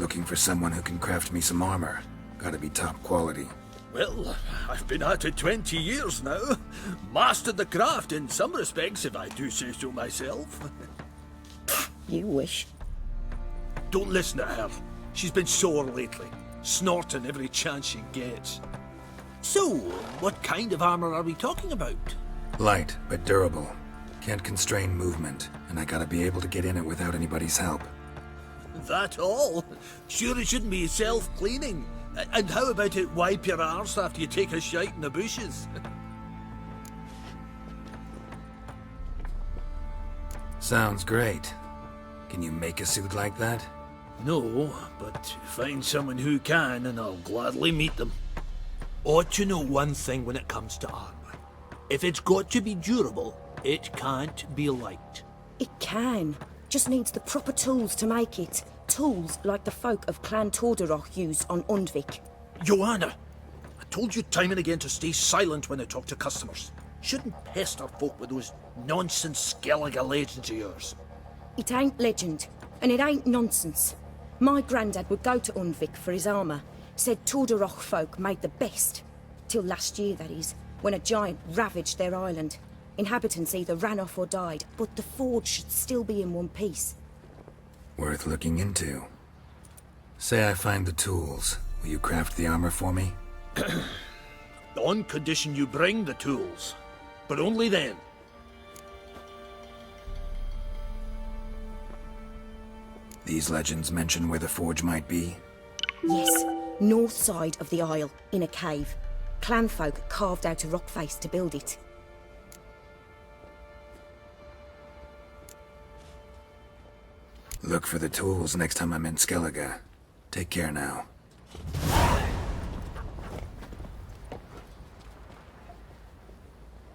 Looking for someone who can craft me some armor. Gotta be top quality. Well, I've been at it 20 years now. Mastered the craft in some respects, if I do say so myself. You wish. Don't listen to her. She's been sore lately, snorting every chance she gets. So, what kind of armor are we talking about? Light, but durable. Can't constrain movement, and I gotta be able to get in it without anybody's help. That all? Sure it shouldn't be self-cleaning. And how about it wipe your arse after you take a shite in the bushes? Sounds great. Can you make a suit like that? No, but find someone who can and I'll gladly meet them. Ought to know one thing when it comes to armor. If it's got to be durable, it can't be light. It can. Just needs the proper tools to make it. Tools like the folk of Clan Tordaroch use on Undvik. Joanna, I told you time and again to stay silent when I talk to customers. Shouldn't pester folk with those nonsense Skellige legends of yours. It ain't legend, and it ain't nonsense. My granddad would go to Undvik for his armour. Said Tordaroch folk made the best. Till last year, that is, when a giant ravaged their island. Inhabitants either ran off or died, but the forge should still be in one piece. Worth looking into. Say I find the tools. Will you craft the armor for me? On condition you bring the tools. But only then. These legends mention where the forge might be? Yes, north side of the isle, in a cave. Clanfolk carved out a rock face to build it. Look for the tools next time I'm in Skellige. Take care now.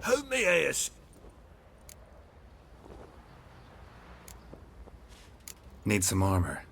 How may I Need some armor.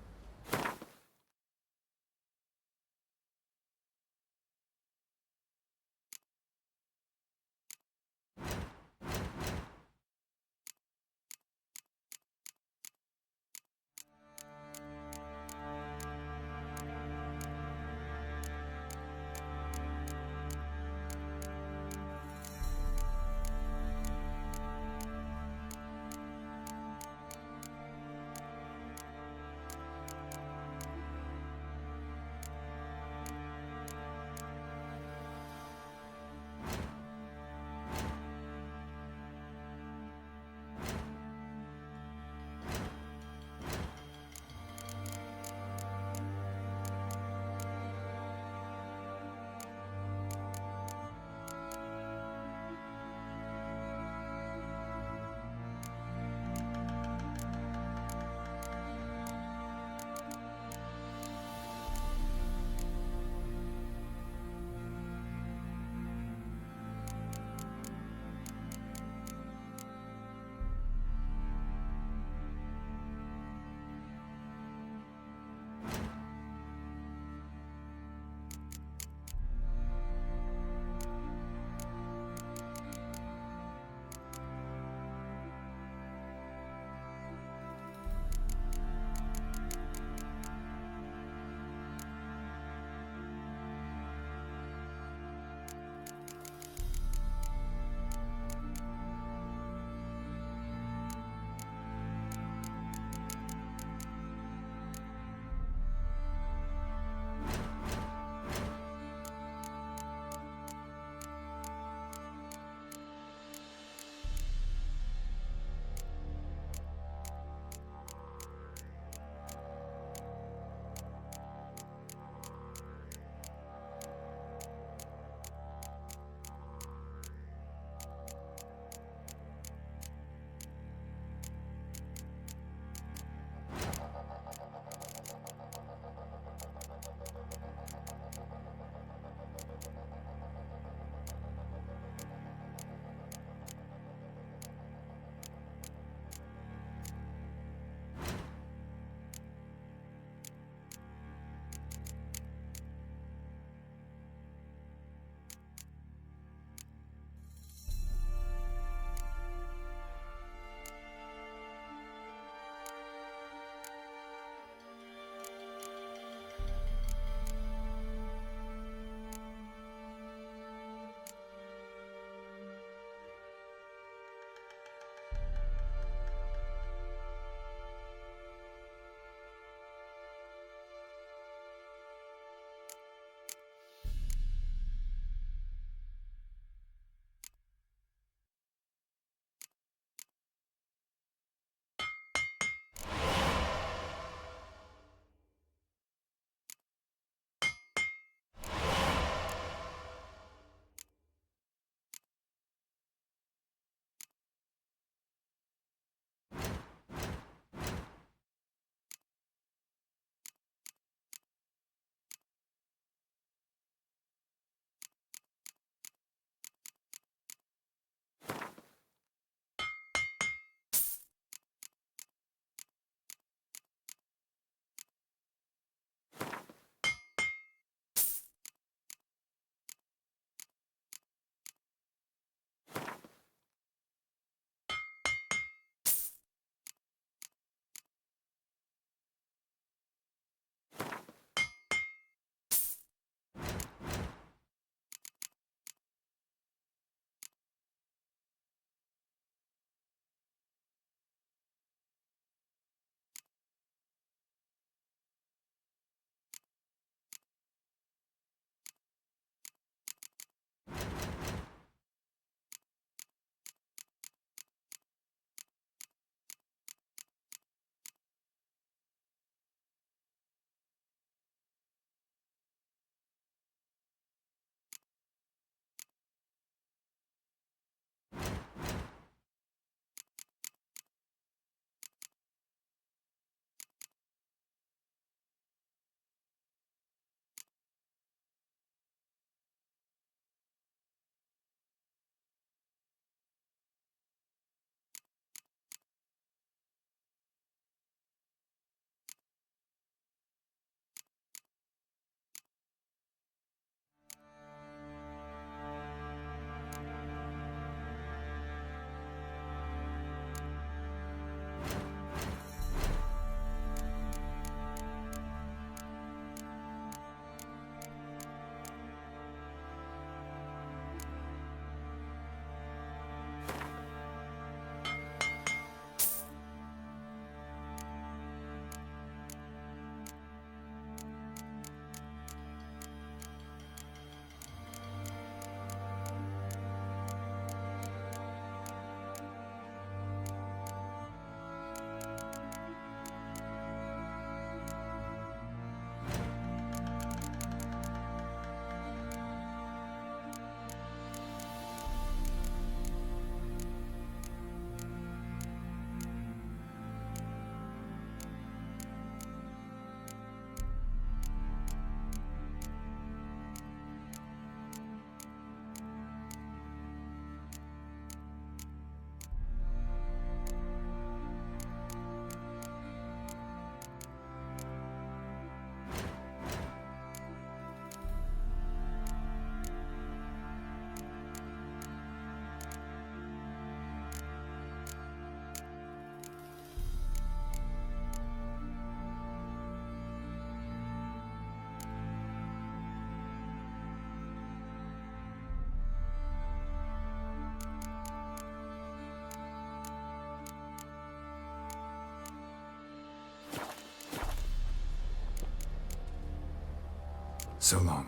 So long.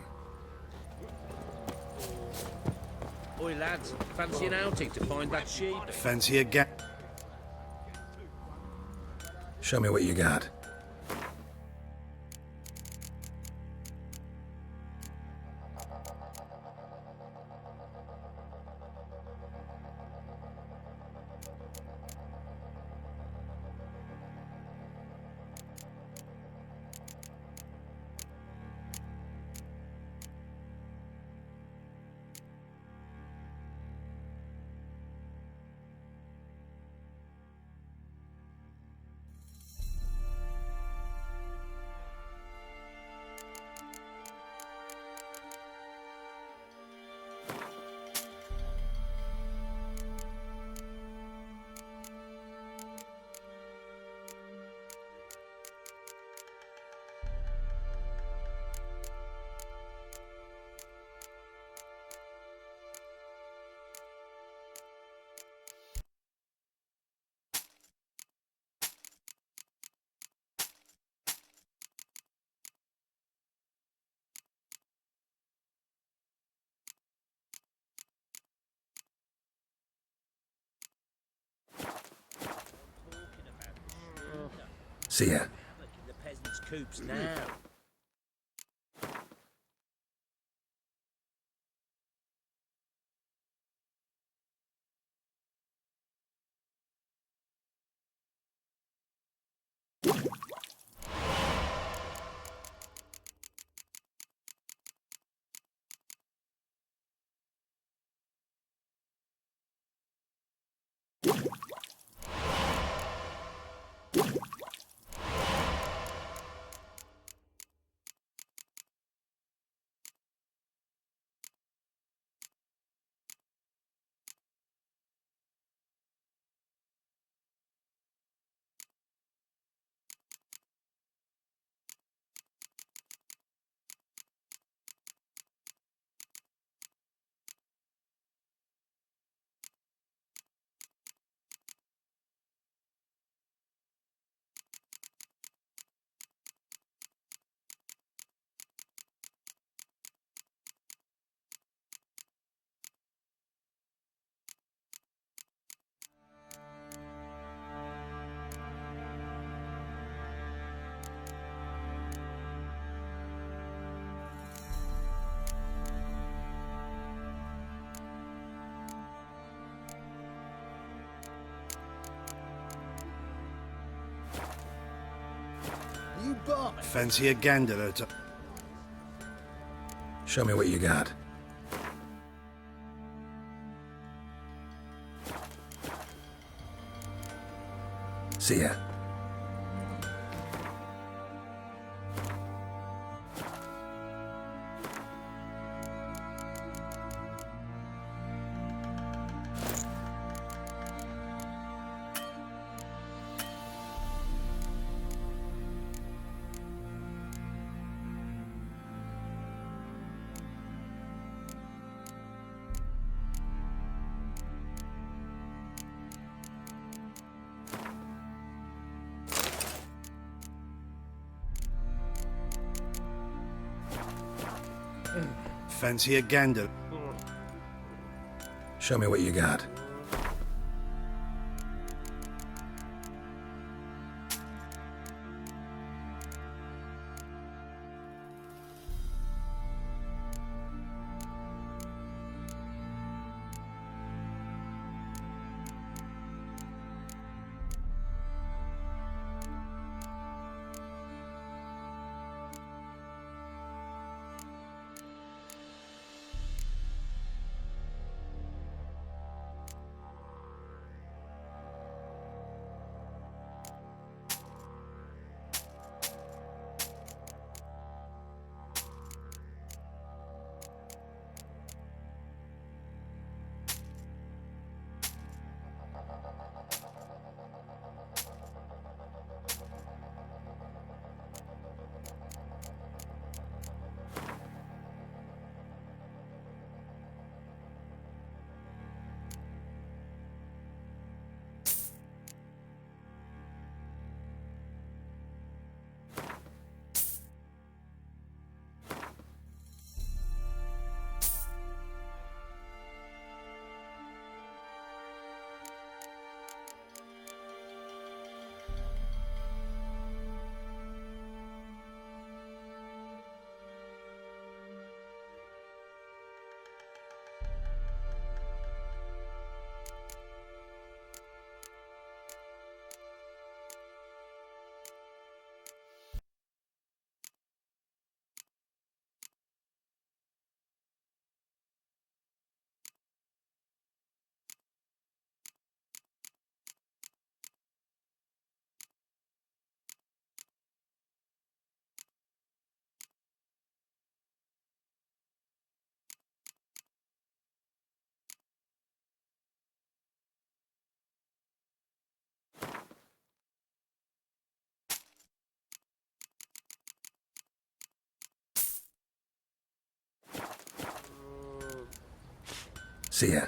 Oi, lads, fancy an outing to find that sheep? Fancy a Show me what you got. See ya. The peasants' coops now. You barman. fancy a gander at Show me what you got. See ya. fancy a gander. Show me what you got. See ya.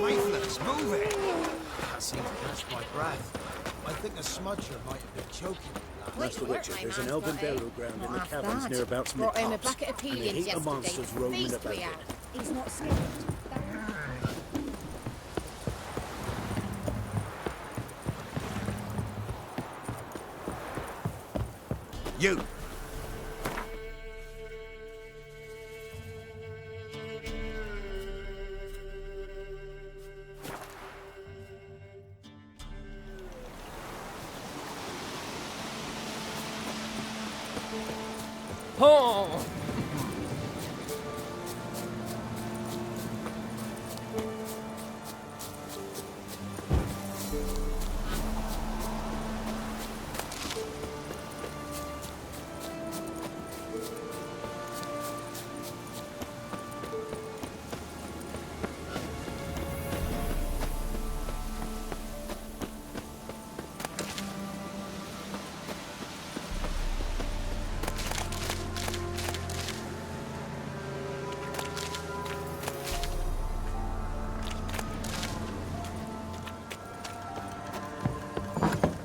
Maitland's moving! Can't seem to catch my breath. I think a smudger might have been choking me last. Master Witcher, there's an elven burial ground in the caverns nearabouts Brought home a Mid-Pops, bucket of and they peelings hate the yesterday. monsters roaming Feast about we it. had. He's not scared. You! Oh!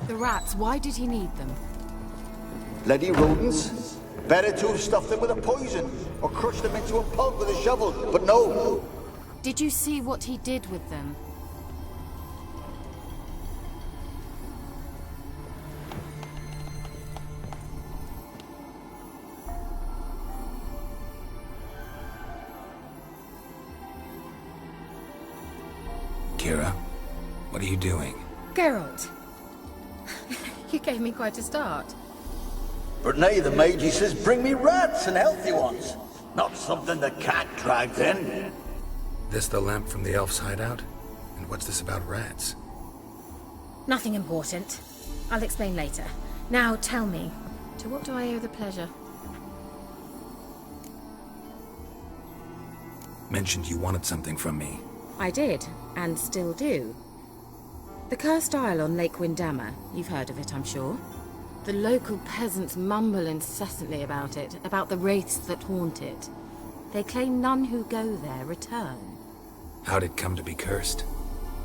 The rats, why did he need them? Bloody rodents. Better to have stuffed them with a poison, or crushed them into a pulp with a shovel, but no. Did you see what he did with them? Kira, what are you doing? Geralt! You gave me quite a start. But now the mage, he says, bring me rats and healthy ones. Not something the cat dragged in. This the lamp from the elf's hideout? And what's this about rats? Nothing important. I'll explain later. Now tell me, to what do I owe the pleasure? Mentioned you wanted something from me. I did, and still do. The Cursed Isle on Lake Windammer. You've heard of it, I'm sure. The local peasants mumble incessantly about it, about the wraiths that haunt it. They claim none who go there return. How'd it come to be cursed?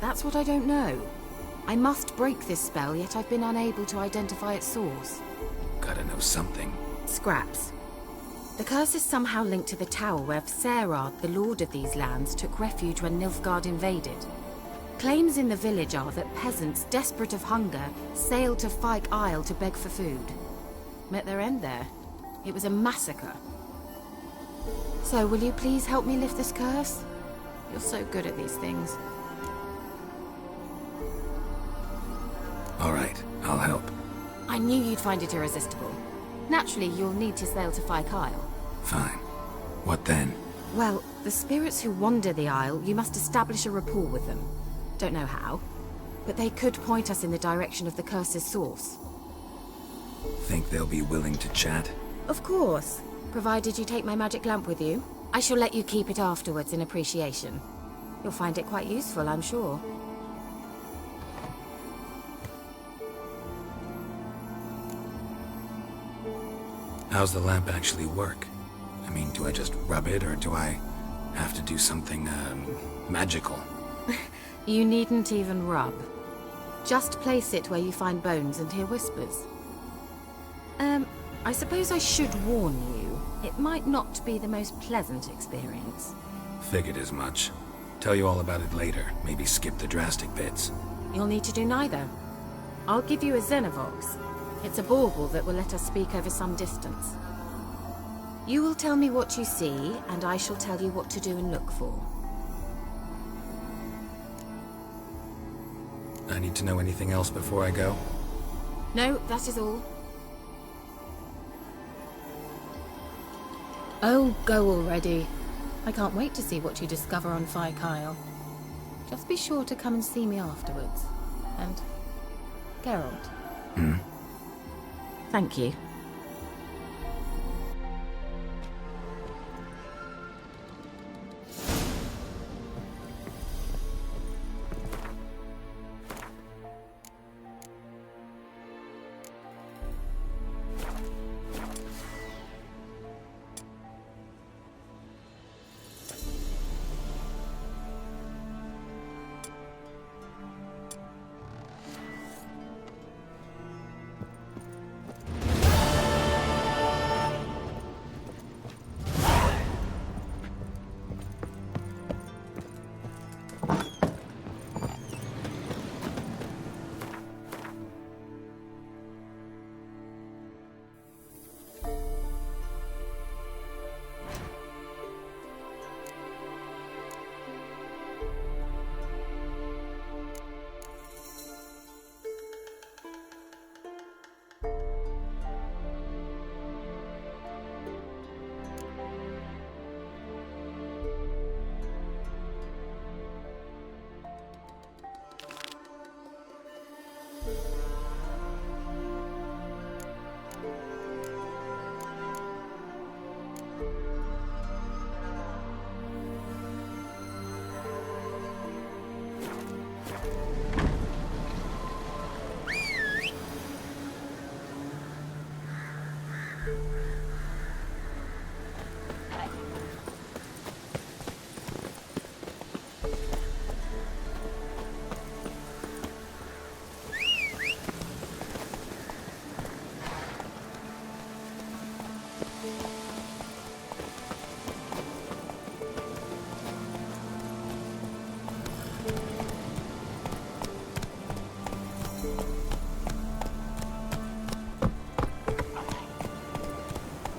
That's what I don't know. I must break this spell, yet I've been unable to identify its source. Gotta know something. Scraps. The curse is somehow linked to the tower where Serad, the lord of these lands, took refuge when Nilfgaard invaded. Claims in the village are that peasants, desperate of hunger, sailed to Fyke Isle to beg for food. Met their end there. It was a massacre. So, will you please help me lift this curse? You're so good at these things. All right, I'll help. I knew you'd find it irresistible. Naturally, you'll need to sail to Fyke Isle. Fine. What then? Well, the spirits who wander the Isle, you must establish a rapport with them. Don't know how, but they could point us in the direction of the curse's source. Think they'll be willing to chat? Of course, provided you take my magic lamp with you. I shall let you keep it afterwards in appreciation. You'll find it quite useful, I'm sure. How's the lamp actually work? I mean, do I just rub it, or do I have to do something, magical? You needn't even rub. Just place it where you find bones and hear whispers. I suppose I should warn you. It might not be the most pleasant experience. Figured as much. Tell you all about it later. Maybe skip the drastic bits. You'll need to do neither. I'll give you a Xenovox. It's a bauble that will let us speak over some distance. You will tell me what you see, and I shall tell you what to do and look for. I need to know anything else before I go? No, that is all. Oh, go already. I can't wait to see what you discover on Phi Kyle. Just be sure to come and see me afterwards. And Geralt. Thank you.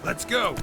Let's go!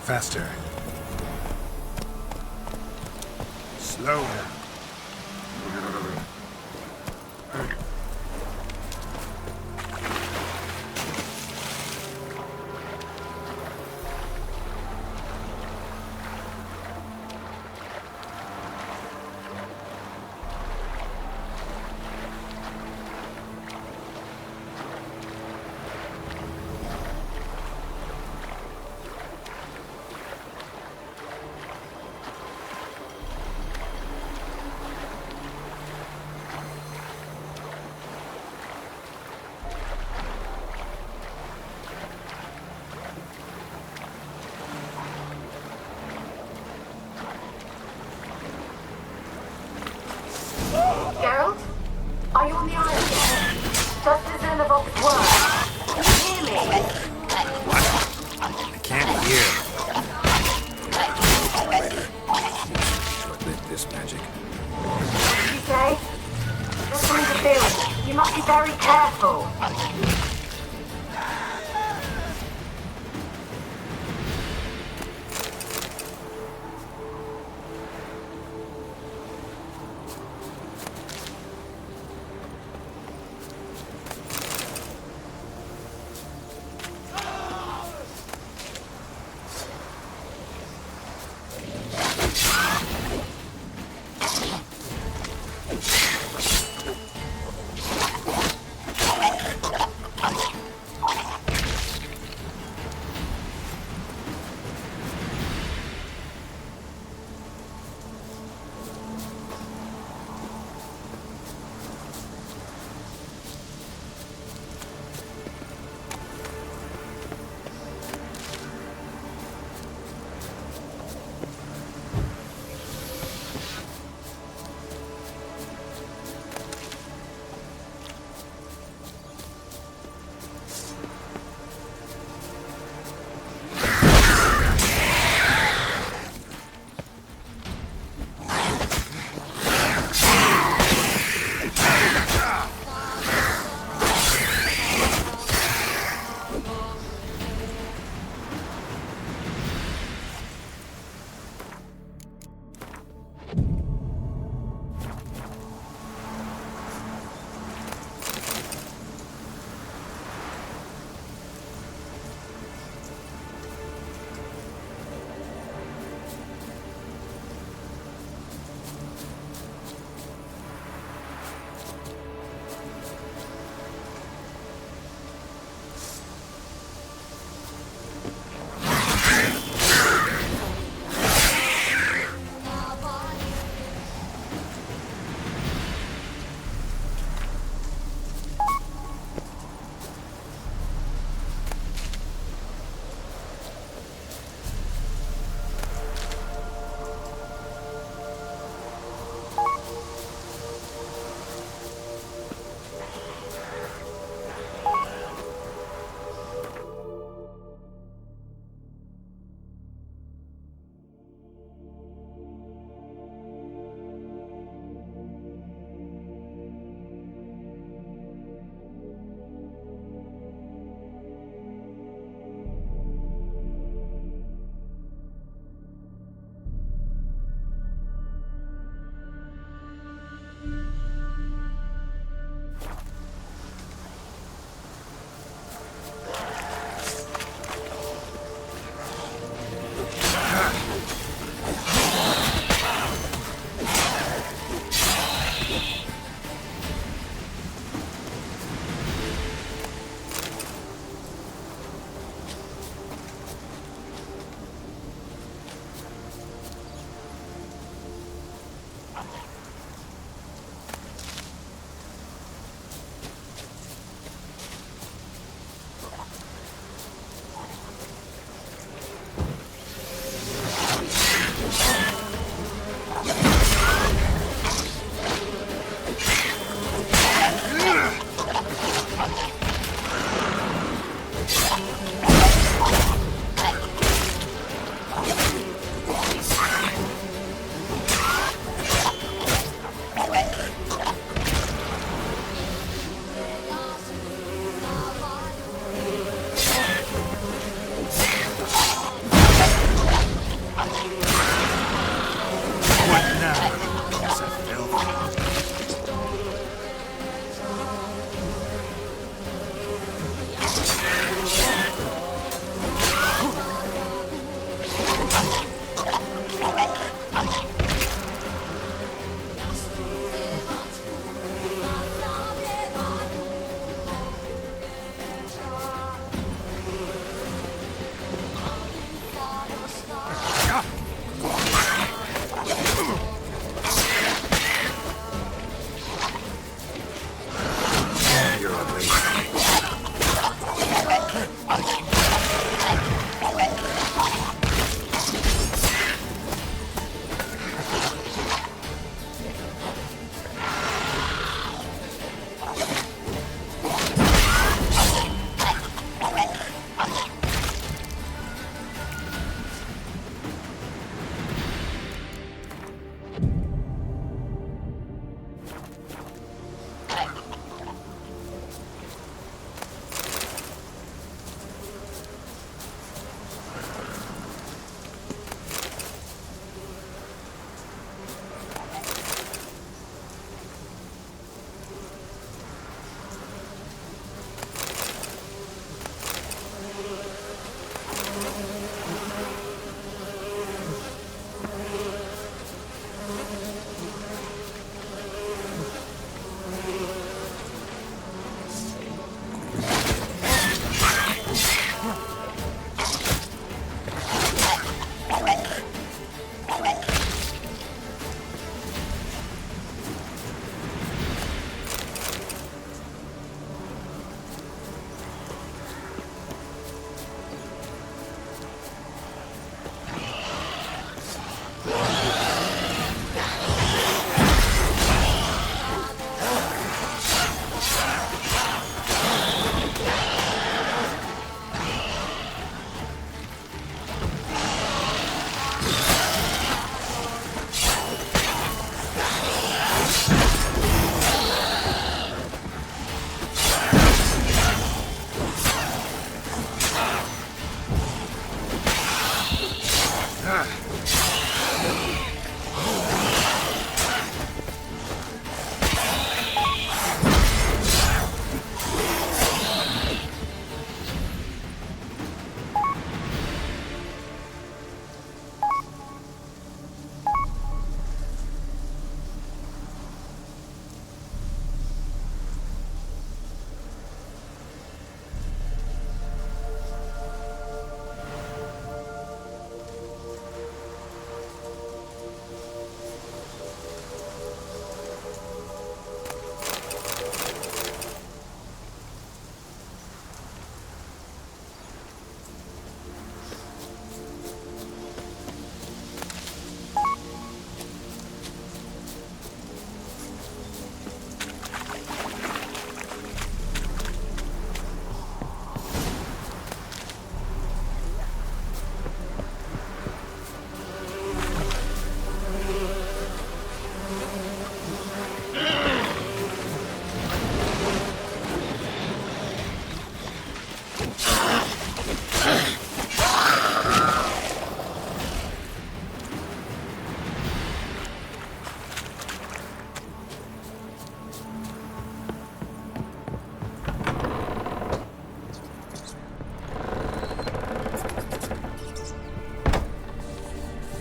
Faster. Slow down. very careful.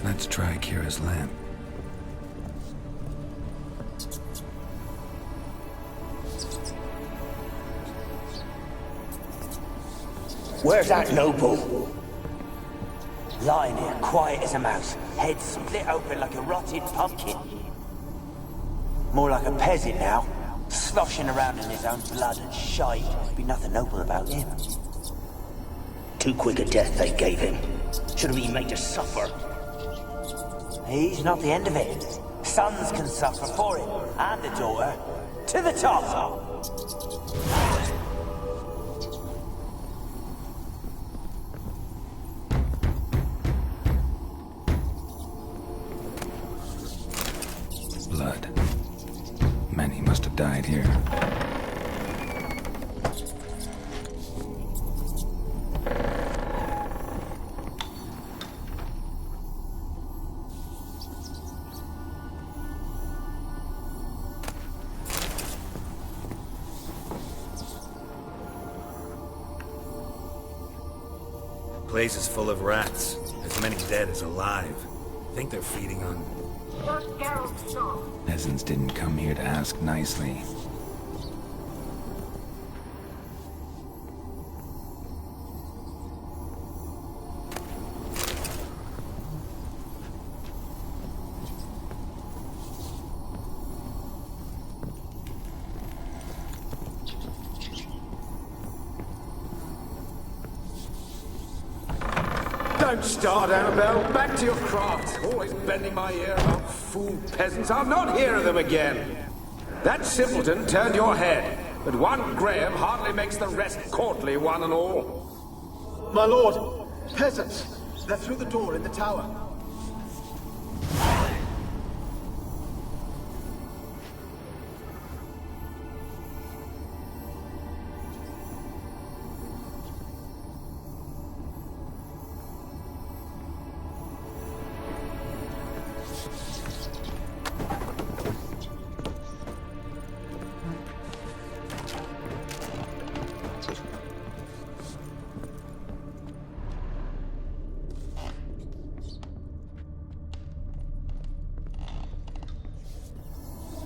Let's try Kira's lamp. Where's that noble? Lying here, quiet as a mouse, head split open like a rotted pumpkin. More like a peasant now, sloshing around in his own blood and shite. Be nothing noble about him. Too quick a death they gave him. Should have been made to suffer. He's not the end of it. Sons can suffer for it, and the daughter. To the top! Blood. Many must have died here. Place is full of rats. As many dead as alive. Think they're feeding on... Peasants didn't come here to ask nicely. Don't start, Annabelle. Back to your craft. Always bending my ear about fool peasants. I'll not hear of them again. That simpleton turned your head, but one Graham hardly makes the rest courtly, one and all. My lord, peasants. They're through the door in the tower.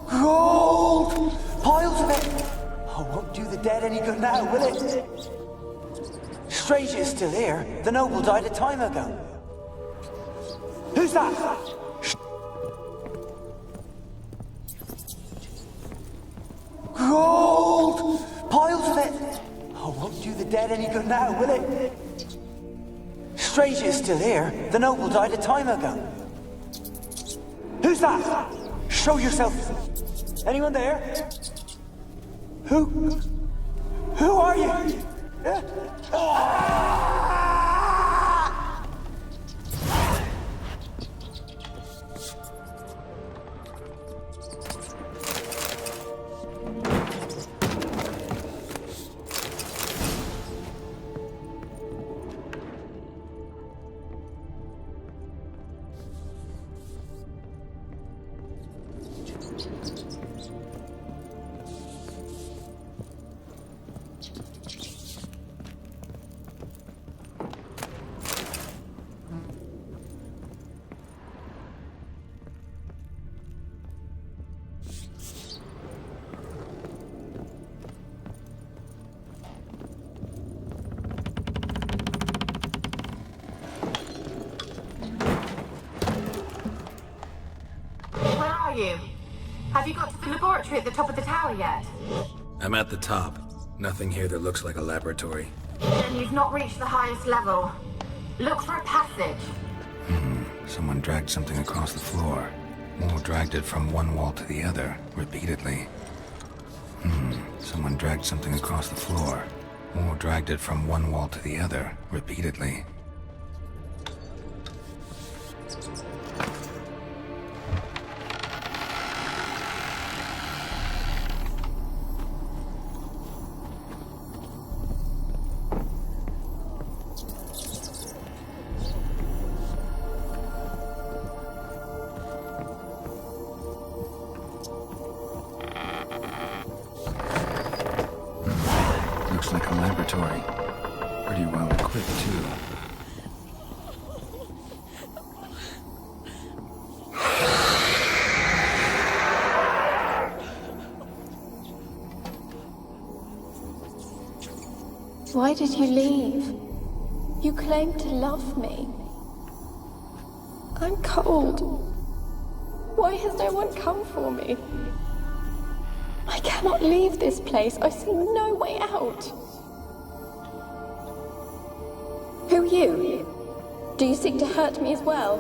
Gold! Piles of it! Oh, won't do the dead any good now, will it? Strange it's still here. The noble died a time ago. Who's that? Gold! Piles of it! Oh, won't do the dead any good now, will it? Strange it's still here. The noble died a time ago. Who's that? Show yourself. Anyone there? Who are you? You? Have you got to the laboratory at the top of the tower yet? I'm at the top. Nothing here that looks like a laboratory. Then you've not reached the highest level. Look for a passage. Someone dragged something across the floor. More dragged it from one wall to the other, repeatedly. Someone dragged something across the floor. More dragged it from one wall to the other, repeatedly. Looks like a laboratory. Pretty well equipped, too. Why did you leave? You claimed to love me. I'm cold. Why has no one come for me? I cannot leave this place. I see no way out. Who are you? Do you seek to hurt me as well?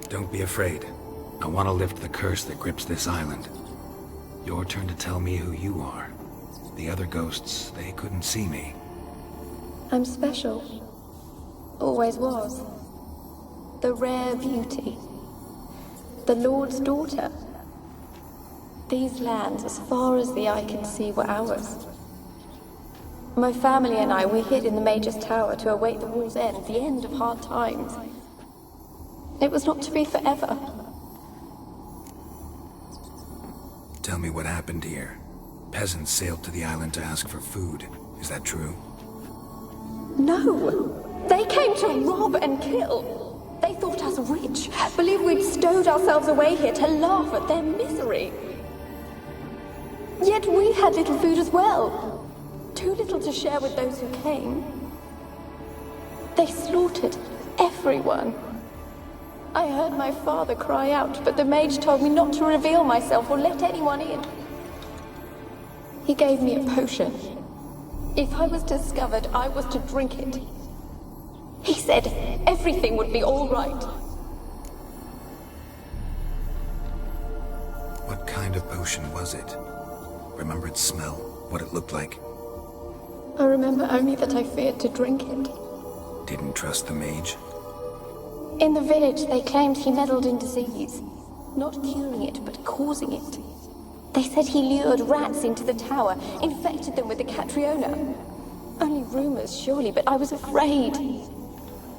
Don't be afraid. I want to lift the curse that grips this island. Your turn to tell me who you are. The other ghosts, they couldn't see me. I'm special. Always was. The rare beauty. The Lord's daughter. These lands, as far as the eye can see, were ours. My family and I, we hid in the Mage's Tower to await the war's end, the end of hard times. It was not to be forever. Tell me what happened here. Peasants sailed to the island to ask for food. Is that true? No! They came to rob and kill. They thought us rich, believed we'd stowed ourselves away here to laugh at their misery. Yet we had little food as well. Too little to share with those who came. They slaughtered everyone. I heard my father cry out, but the mage told me not to reveal myself or let anyone in. He gave me a potion. If I was discovered, I was to drink it. He said everything would be all right. What kind of potion was it? Remember its smell? What it looked like? I remember only that I feared to drink it. Didn't trust the mage? In the village, they claimed he meddled in disease. Not curing it, but causing it. They said he lured rats into the tower, infected them with the Catriona. Only rumors, surely, but I was afraid.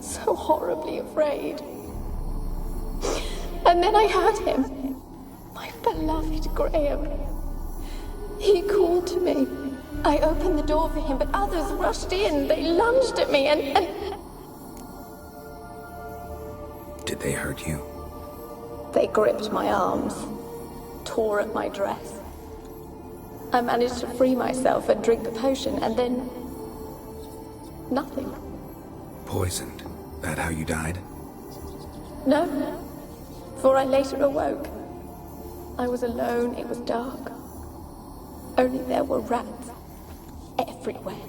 So horribly afraid. And then I heard him. My beloved Graham. He called to me. I opened the door for him, but others rushed in. They lunged at me and... Did they hurt you? They gripped my arms, tore at my dress. I managed to free myself and drink the potion, and then... nothing. Poisoned? That how you died? No, for I later awoke. I was alone, it was dark. Only there were rats. Everywhere.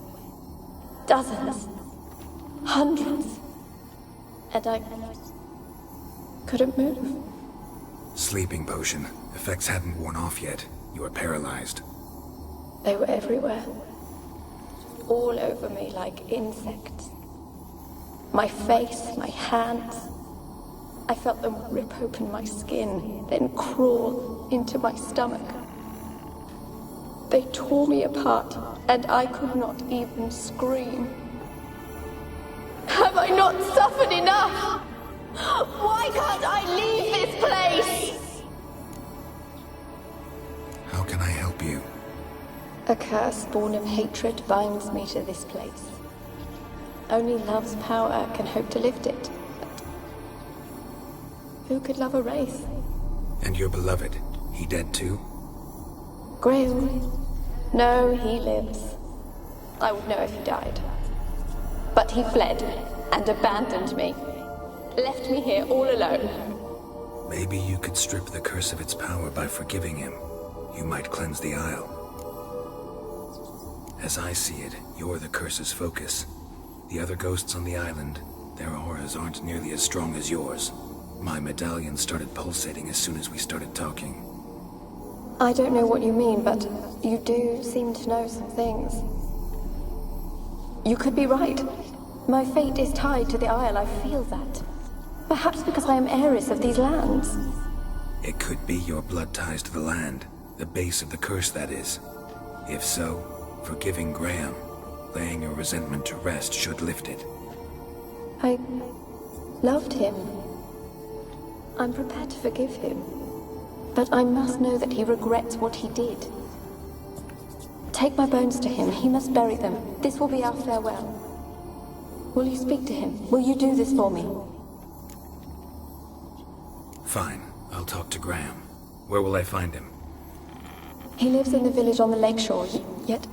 Dozens. Hundreds. And I couldn't move. Sleeping potion. Effects hadn't worn off yet. You were paralyzed. They were everywhere. All over me like insects. My face, my hands. I felt them rip open my skin, then crawl into my stomach. They tore me apart, and I could not even scream. Have I not suffered enough? Why can't I leave this place? How can I help you? A curse born of hatred binds me to this place. Only love's power can hope to lift it. But who could love a wraith? And your beloved, he dead too? Graham? No, he lives. I would know if he died. But he fled and abandoned me. Left me here all alone. Maybe you could strip the curse of its power by forgiving him. You might cleanse the Isle. As I see it, you're the curse's focus. The other ghosts on the island, their auras aren't nearly as strong as yours. My medallion started pulsating as soon as we started talking. I don't know what you mean, but you do seem to know some things. You could be right. My fate is tied to the Isle, I feel that. Perhaps because I am heiress of these lands. It could be your blood ties to the land, the base of the curse, that is. If so, forgiving Graham, laying your resentment to rest should lift it. I loved him. I'm prepared to forgive him. But I must know that he regrets what he did. Take my bones to him. He must bury them. This will be our farewell. Will you speak to him? Will you do this for me? Fine. I'll talk to Graham. Where will I find him? He lives in the village on the lakeshore, yet...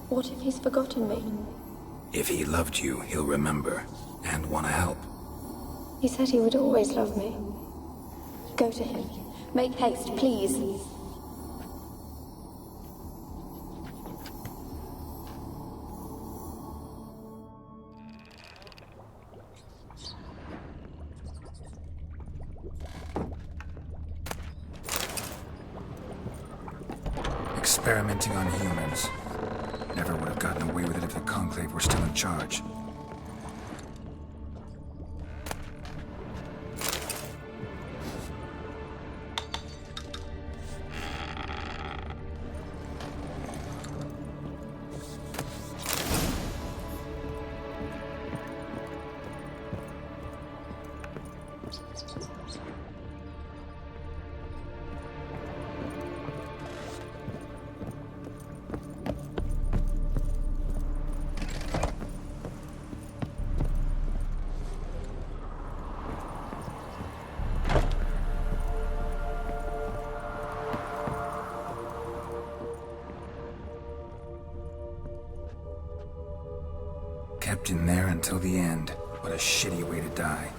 What if he's forgotten me? If he loved you, he'll remember, and want to help. He said he would always love me. Go to him. Make haste, please. Experimenting on humans. Never would have gotten away with it if the Conclave were still in charge. Kept in there until the end. What a shitty way to die.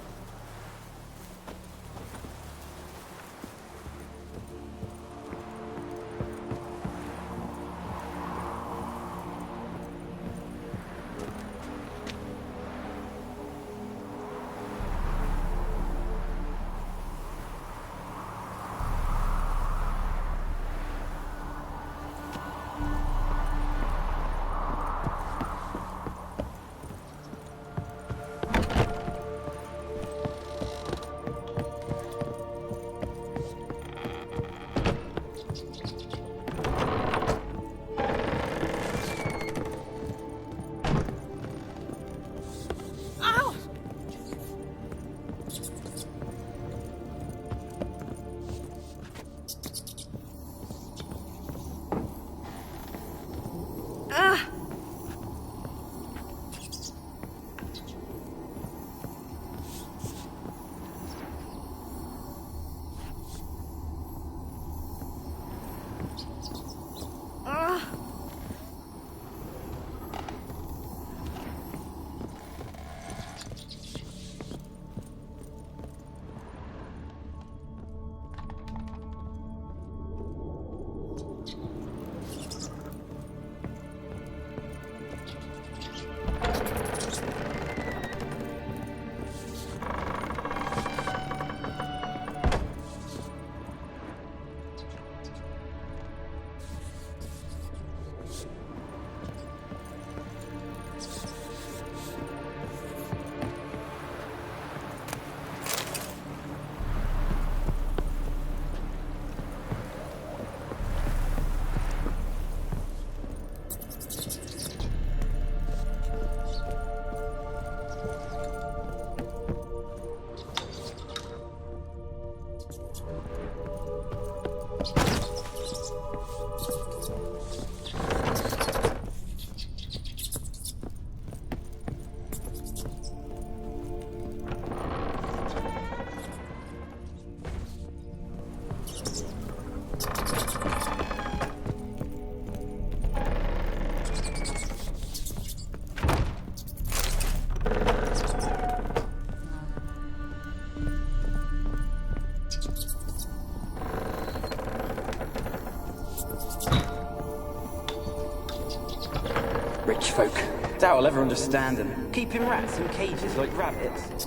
Rich folk. Doubt I'll ever understand them. Keeping rats in cages like rabbits.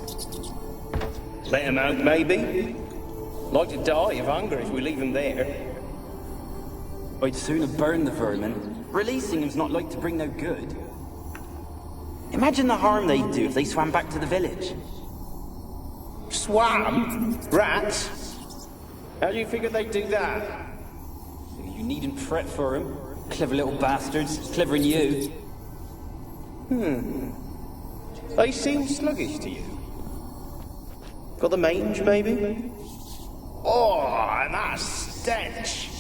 Let them out, maybe. Like to die of hunger if we leave them there. I'd sooner burn the vermin. Releasing them's not like to bring no good. Imagine the harm they'd do if they swam back to the village. Swam? Rats? How do you figure they'd do that? You needn't fret for them. Clever little bastards. Clever than you. They seem sluggish to you. Got the mange, maybe? Oh, and that stench!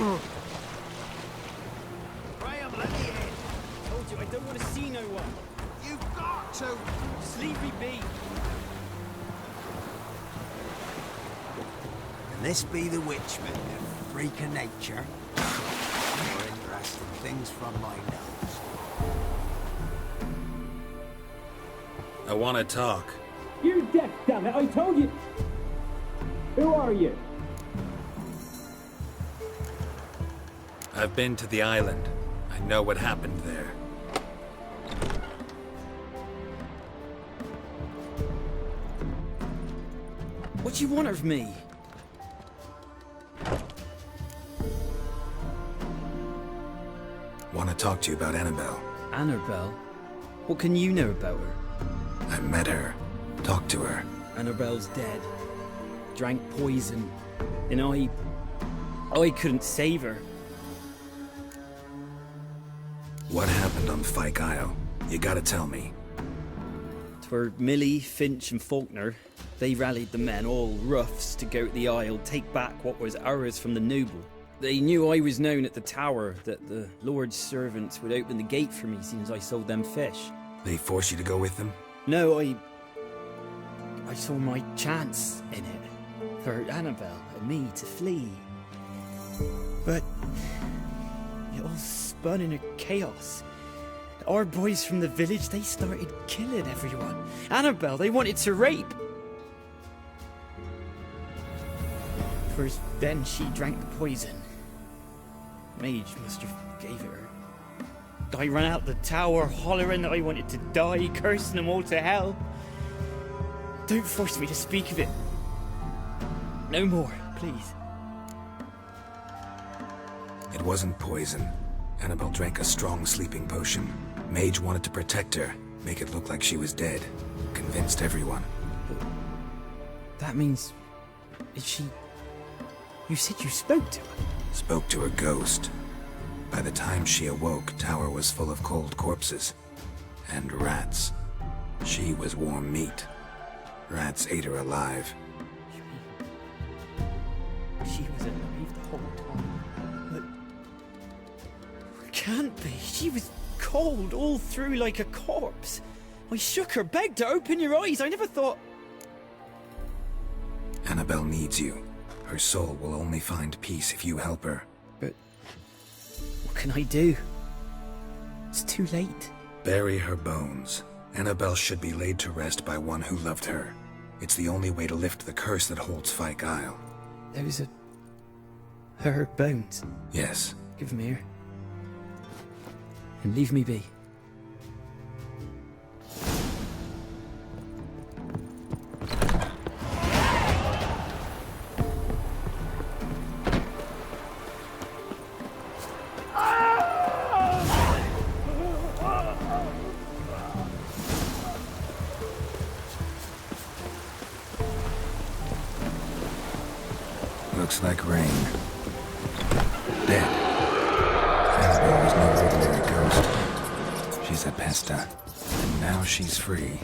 Graham, let me in. Told you I don't want to see no one. You've got to. Just leave me be. Can this be the Witchman, a freak of nature? More interesting things from my nose. I want to talk. You're deaf, damn it! I told you. Who are you? I've been to the island. I know what happened there. What do you want of me? Want to talk to you about Annabelle. Annabelle? What can you know about her? I met her. Talked to her. Annabelle's dead. Drank poison. And I couldn't save her. What happened on Fyke Isle? You gotta tell me. 'Twere Millie, Finch and Faulkner. They rallied the men, all roughs, to go to the Isle, take back what was ours from the noble. They knew I was known at the tower, that the Lord's servants would open the gate for me since I sold them fish. They forced you to go with them? No, I saw my chance in it. For Annabelle and me to flee. But it all spun in a chaos. Our boys from the village, they started killing everyone. Annabelle, they wanted to rape. First, then she drank the poison. Mage must have gave it her. I ran out the tower hollering that I wanted to die, cursing them all to hell. Don't force me to speak of it. No more, please. It wasn't poison. Annabelle drank a strong sleeping potion. Mage wanted to protect her, make it look like she was dead. Convinced everyone. That means... is she... You said you spoke to her? Spoke to her ghost. By the time she awoke, Tower was full of cold corpses. And rats. She was warm meat. Rats ate her alive. She was alive the whole time. But... can't be. She was cold all through like a corpse. I shook her, begged her, open your eyes. I never thought... Annabelle needs you. Her soul will only find peace if you help her. But... what can I do? It's too late. Bury her bones. Annabelle should be laid to rest by one who loved her. It's the only way to lift the curse that holds Fyke Isle. Those are... her bones? Yes. Give them here. And leave me be. Looks like rain. Dead. Annabelle was no ordinary ghost. She's a pesta. And now she's free.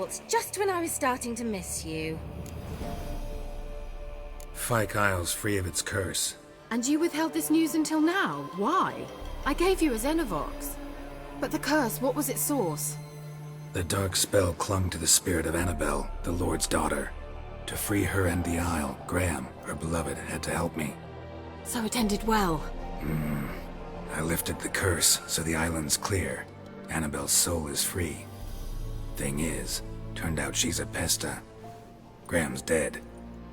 Geralt, just when I was starting to miss you. Fyke Isle's free of its curse. And you withheld this news until now? Why? I gave you a Xenovox. But the curse, what was its source? The dark spell clung to the spirit of Annabelle, the Lord's daughter. To free her and the Isle, Graham, her beloved, had to help me. So it ended well. I lifted the curse, so the island's clear. Annabelle's soul is free. Thing is, turned out she's a Pesta. Graham's dead.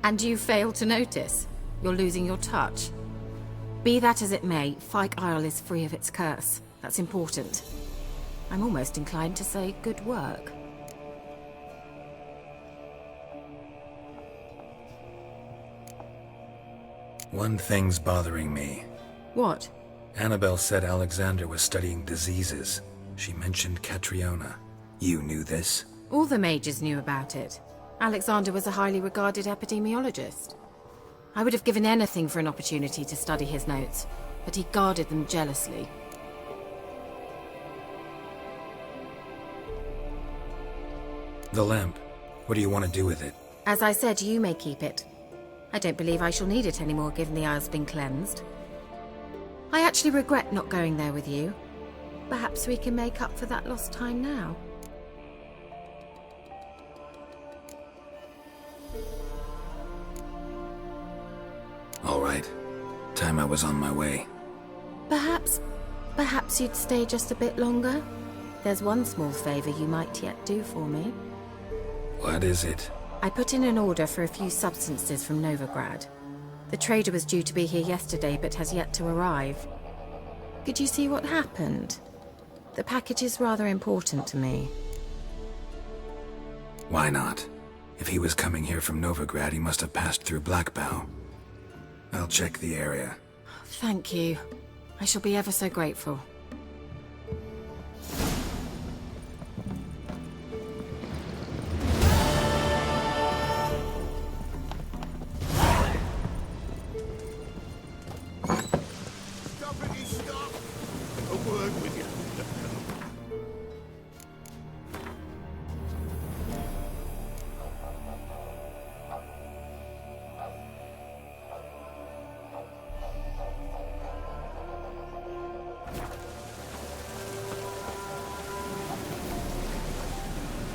And you failed to notice? You're losing your touch. Be that as it may, Fyke Isle is free of its curse. That's important. I'm almost inclined to say good work. One thing's bothering me. What? Annabelle said Alexander was studying diseases. She mentioned Catriona. You knew this? All the mages knew about it. Alexander was a highly regarded epidemiologist. I would have given anything for an opportunity to study his notes, but he guarded them jealously. The lamp. What do you want to do with it? As I said, you may keep it. I don't believe I shall need it anymore, given the Isle's been cleansed. I actually regret not going there with you. Perhaps we can make up for that lost time now. All right. Time I was on my way. Perhaps you'd stay just a bit longer? There's one small favor you might yet do for me. What is it? I put in an order for a few substances from Novigrad. The trader was due to be here yesterday, but has yet to arrive. Could you see what happened? The package is rather important to me. Why not? If he was coming here from Novigrad, he must have passed through Blackbough. I'll check the area. Thank you. I shall be ever so grateful.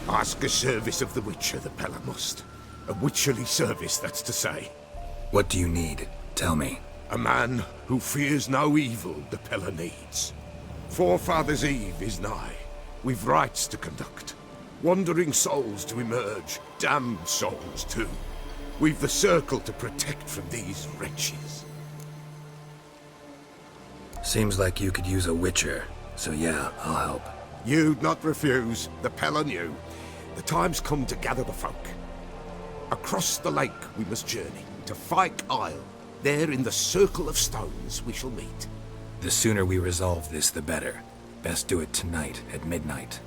Ask a service of the Witcher, the Pella must. A witcherly service, that's to say. What do you need? Tell me. A man who fears no evil the Pella needs. Forefathers' Eve is nigh. We've rites to conduct. Wandering souls to emerge. Damned souls, too. We've the circle to protect from these wretches. Seems like you could use a Witcher. So yeah, I'll help. You'd not refuse. The Pella knew. The time's come to gather the folk. Across the lake we must journey, to Fyke Isle. There in the Circle of Stones we shall meet. The sooner we resolve this, the better. Best do it tonight, at midnight.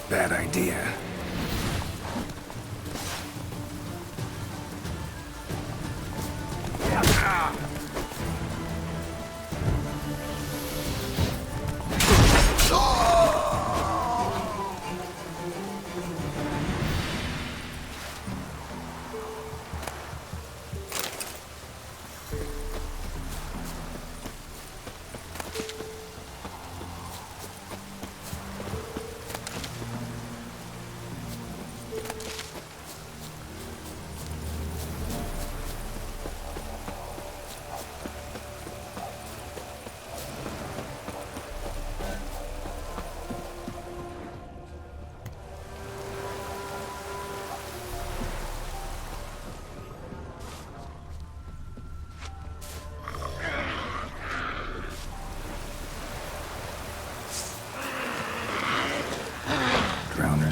Bad idea.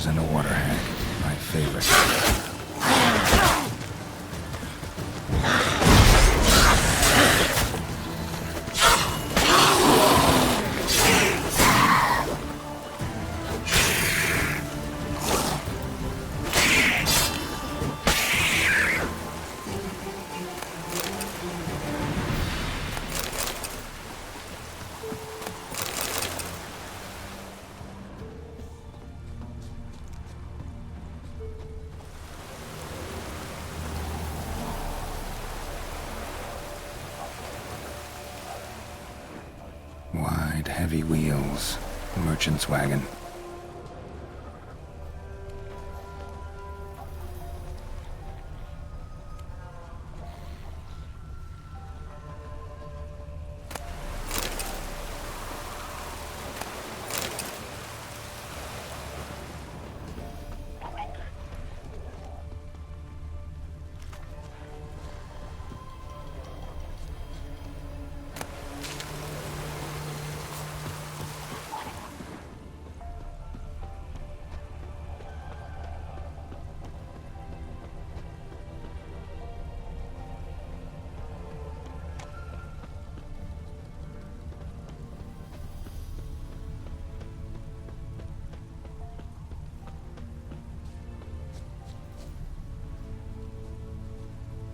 Horses and a water hag. My favorite. Wide, heavy wheels. Merchant's wagon.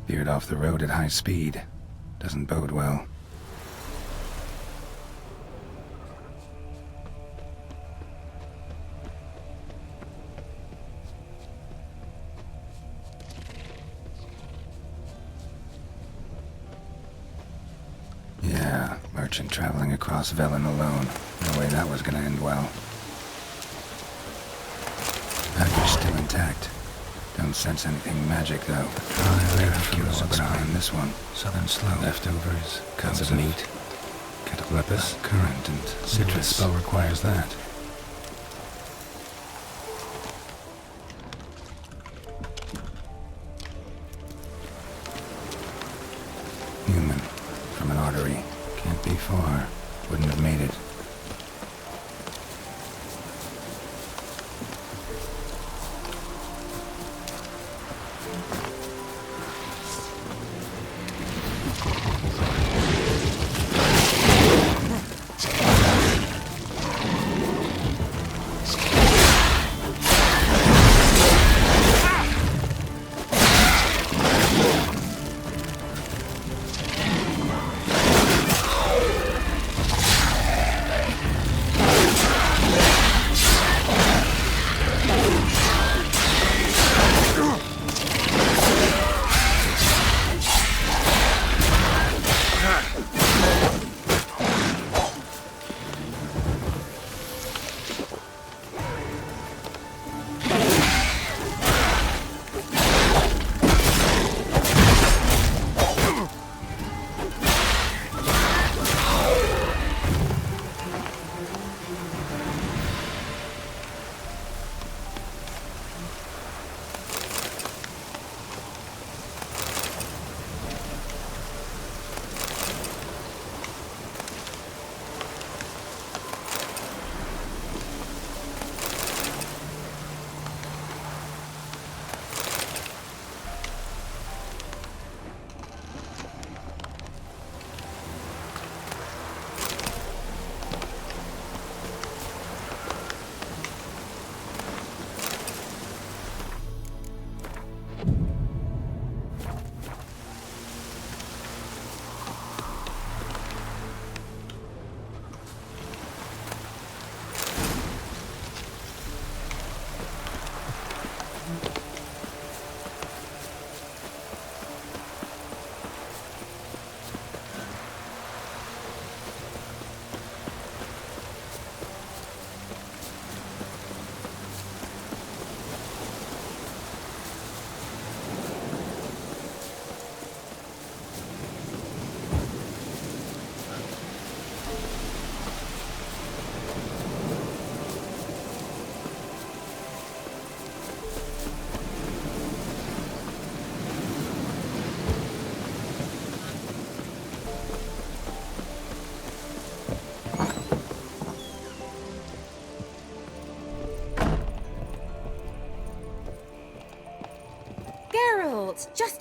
Veered off the road at high speed. Doesn't bode well. Yeah, merchant traveling across Velen alone. No way that was gonna end well. Package still intact. Don't sense anything magic, though. Keep an eye on this one. Southern slow. Leftovers, cuts of meat, Cataplepis, currant, and citrus. Spell requires that. Human. From an artery. Can't be far. Wouldn't have made it.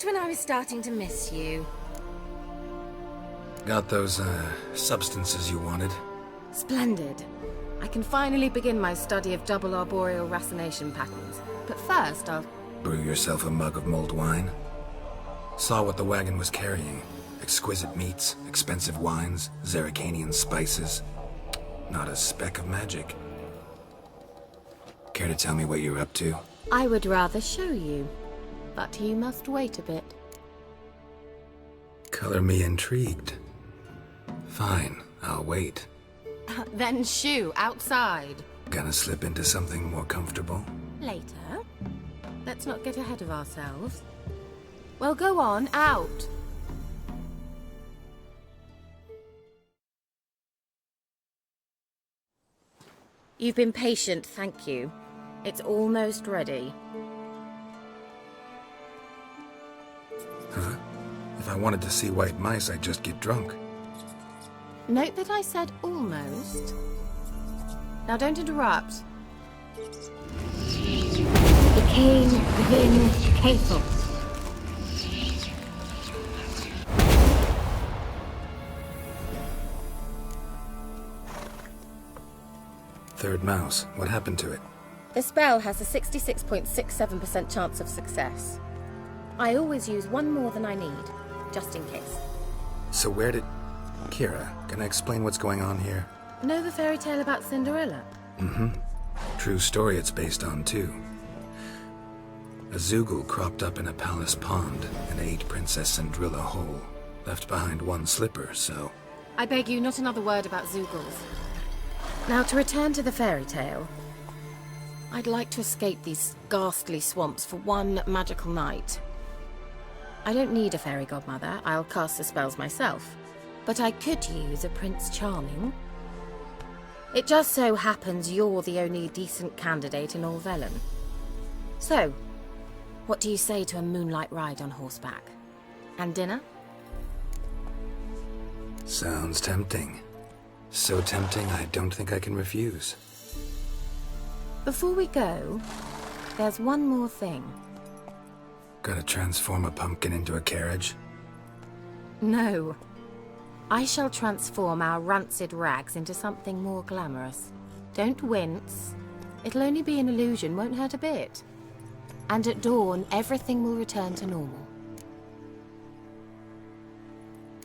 Just when I was starting to miss you. Got those, substances you wanted? Splendid. I can finally begin my study of double arboreal racination patterns. But first, I'll... Brew yourself a mug of mulled wine? Saw what the wagon was carrying. Exquisite meats, expensive wines, Zerrikanian spices. Not a speck of magic. Care to tell me what you're up to? I would rather show you, but you must wait a bit. Color me intrigued. Fine, I'll wait. Then shoo, outside. Gonna slip into something more comfortable? Later. Let's not get ahead of ourselves. Well, go on, out. You've been patient, thank you. It's almost ready. Huh? If I wanted to see white mice, I'd just get drunk. Note that I said almost. Now don't interrupt. The king within Cathel. Third mouse. What happened to it? The spell has a 66.67% chance of success. I always use one more than I need, just in case. So where did... Kira, can I explain what's going on here? Know the fairy tale about Cinderella? Mm-hmm. True story it's based on, too. A Zoogle cropped up in a palace pond and ate Princess Cinderella whole. Left behind one slipper, so... I beg you, not another word about Zoogles. Now, to return to the fairy tale. I'd like to escape these ghastly swamps for one magical night. I don't need a fairy godmother, I'll cast the spells myself. But I could use a Prince Charming. It just so happens you're the only decent candidate in all Velen. So, what do you say to a moonlight ride on horseback? And dinner? Sounds tempting. So tempting, I don't think I can refuse. Before we go, there's one more thing. Gotta transform a pumpkin into a carriage? No. I shall transform our rancid rags into something more glamorous. Don't wince. It'll only be an illusion, won't hurt a bit. And at dawn, everything will return to normal.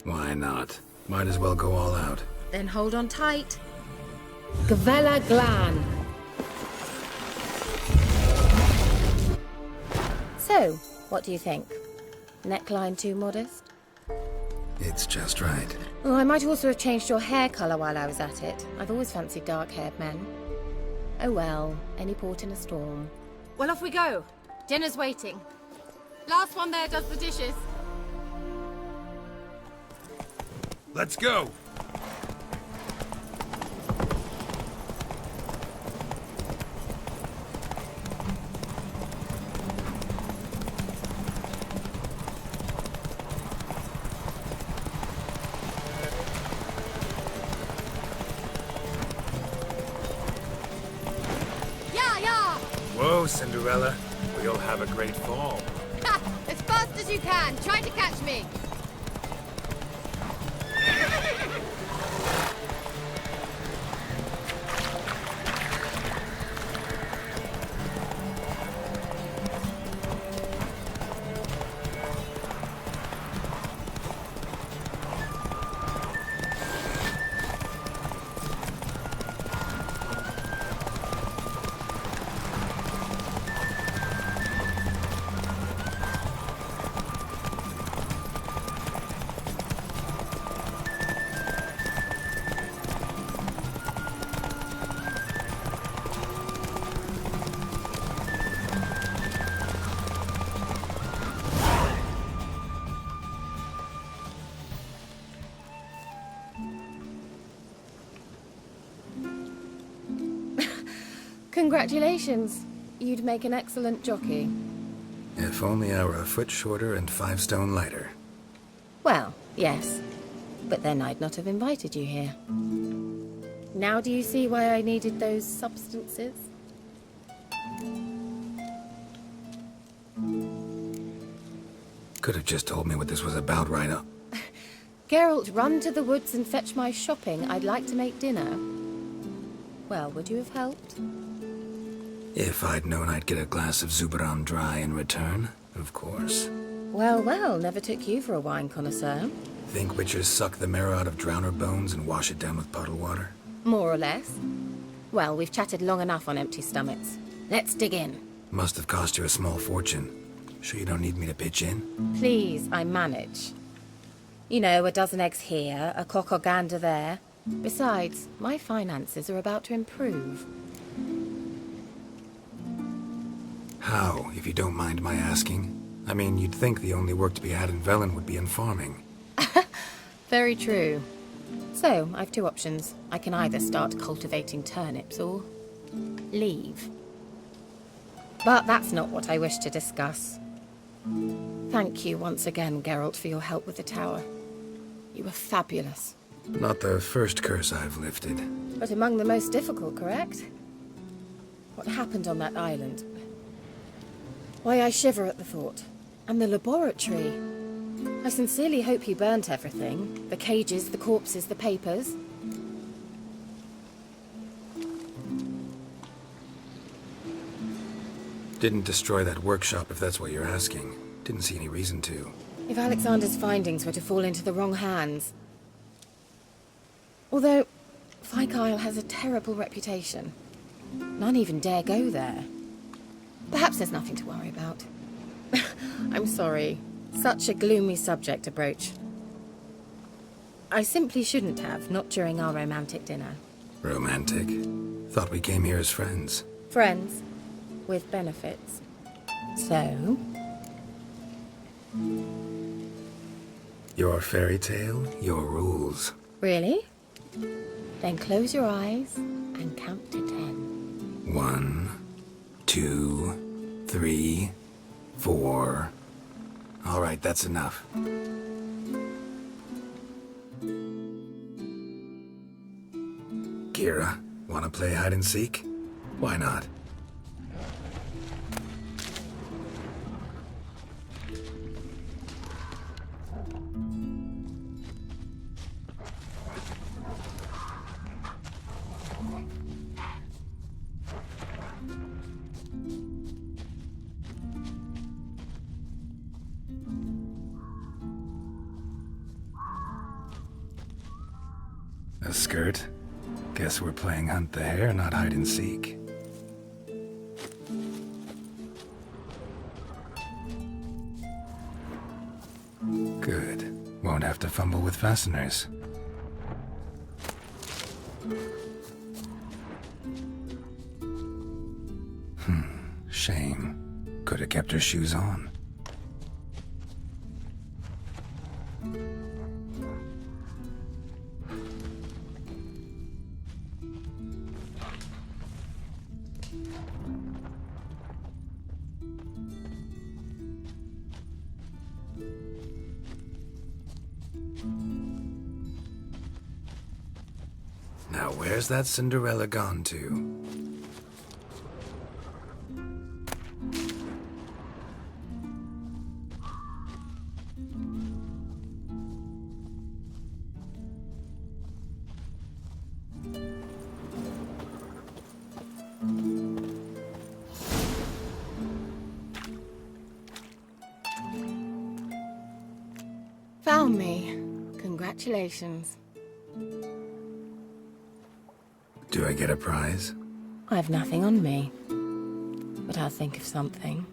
Why not? Might as well go all out. Then hold on tight. Gavella Glan. So, what do you think? Neckline too modest? It's just right. Oh, I might also have changed your hair colour while I was at it. I've always fancied dark-haired men. Oh well, any port in a storm. Well, off we go. Dinner's waiting. Last one there does the dishes. Let's go! Whoa, Cinderella. We'll have a great fall. Ha! As fast as you can. Try to catch me. Congratulations. You'd make an excellent jockey. If only I were a foot shorter and 5 stone lighter. Well, yes. But then I'd not have invited you here. Now do you see why I needed those substances? Could have just told me what this was about right up. Geralt, run to the woods and fetch my shopping. I'd like to make dinner. Well, would you have helped? If I'd known I'd get a glass of Zuberan dry in return, of course. Well, well, never took you for a wine connoisseur. Think witchers suck the marrow out of drowner bones and wash it down with puddle water? More or less. Well, we've chatted long enough on empty stomachs. Let's dig in. Must have cost you a small fortune. Sure you don't need me to pitch in? Please, I manage. You know, a dozen eggs here, a cock or gander there. Besides, my finances are about to improve. How, if you don't mind my asking? I mean, you'd think the only work to be had in Velen would be in farming. Very true. So, I've two options. I can either start cultivating turnips or leave. But that's not what I wish to discuss. Thank you once again, Geralt, for your help with the tower. You were fabulous. Not the first curse I've lifted. But among the most difficult, correct? What happened on that island? Why, I shiver at the thought. And the laboratory. I sincerely hope you burnt everything. The cages, the corpses, the papers. Didn't destroy that workshop, if that's what you're asking. Didn't see any reason to. If Alexander's findings were to fall into the wrong hands. Although, Fyke Isle has a terrible reputation. None even dare go there. Perhaps there's nothing to worry about. I'm sorry. Such a gloomy subject to broach. I simply shouldn't have, not during our romantic dinner. Romantic? Thought we came here as friends. Friends. With benefits. So? Your fairy tale, your rules. Really? Then close your eyes and count to 10. 1, 2, 3, 4. All right, that's enough. Kira, wanna play hide and seek? Why not? A skirt? Guess we're playing hunt the hare, not hide and seek. Good. Won't have to fumble with fasteners. Shame. Could have kept her shoes on. Now, where's that Cinderella gone to? Found me. Congratulations. Do I get a prize? I've nothing on me. But I'll think of something.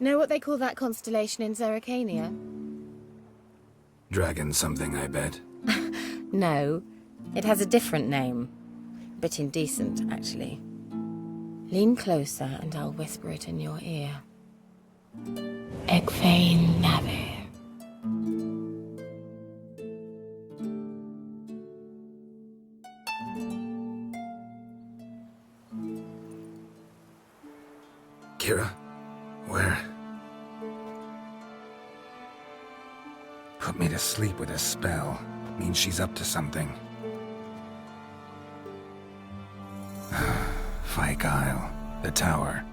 Know what they call that constellation in Zerrikania? Dragon something, I bet. No, it has a different name. A bit indecent, actually. Lean closer and I'll whisper it in your ear. Egfain Navir. Where? Put me to sleep with a spell. Means she's up to something. Fyke Isle. The tower.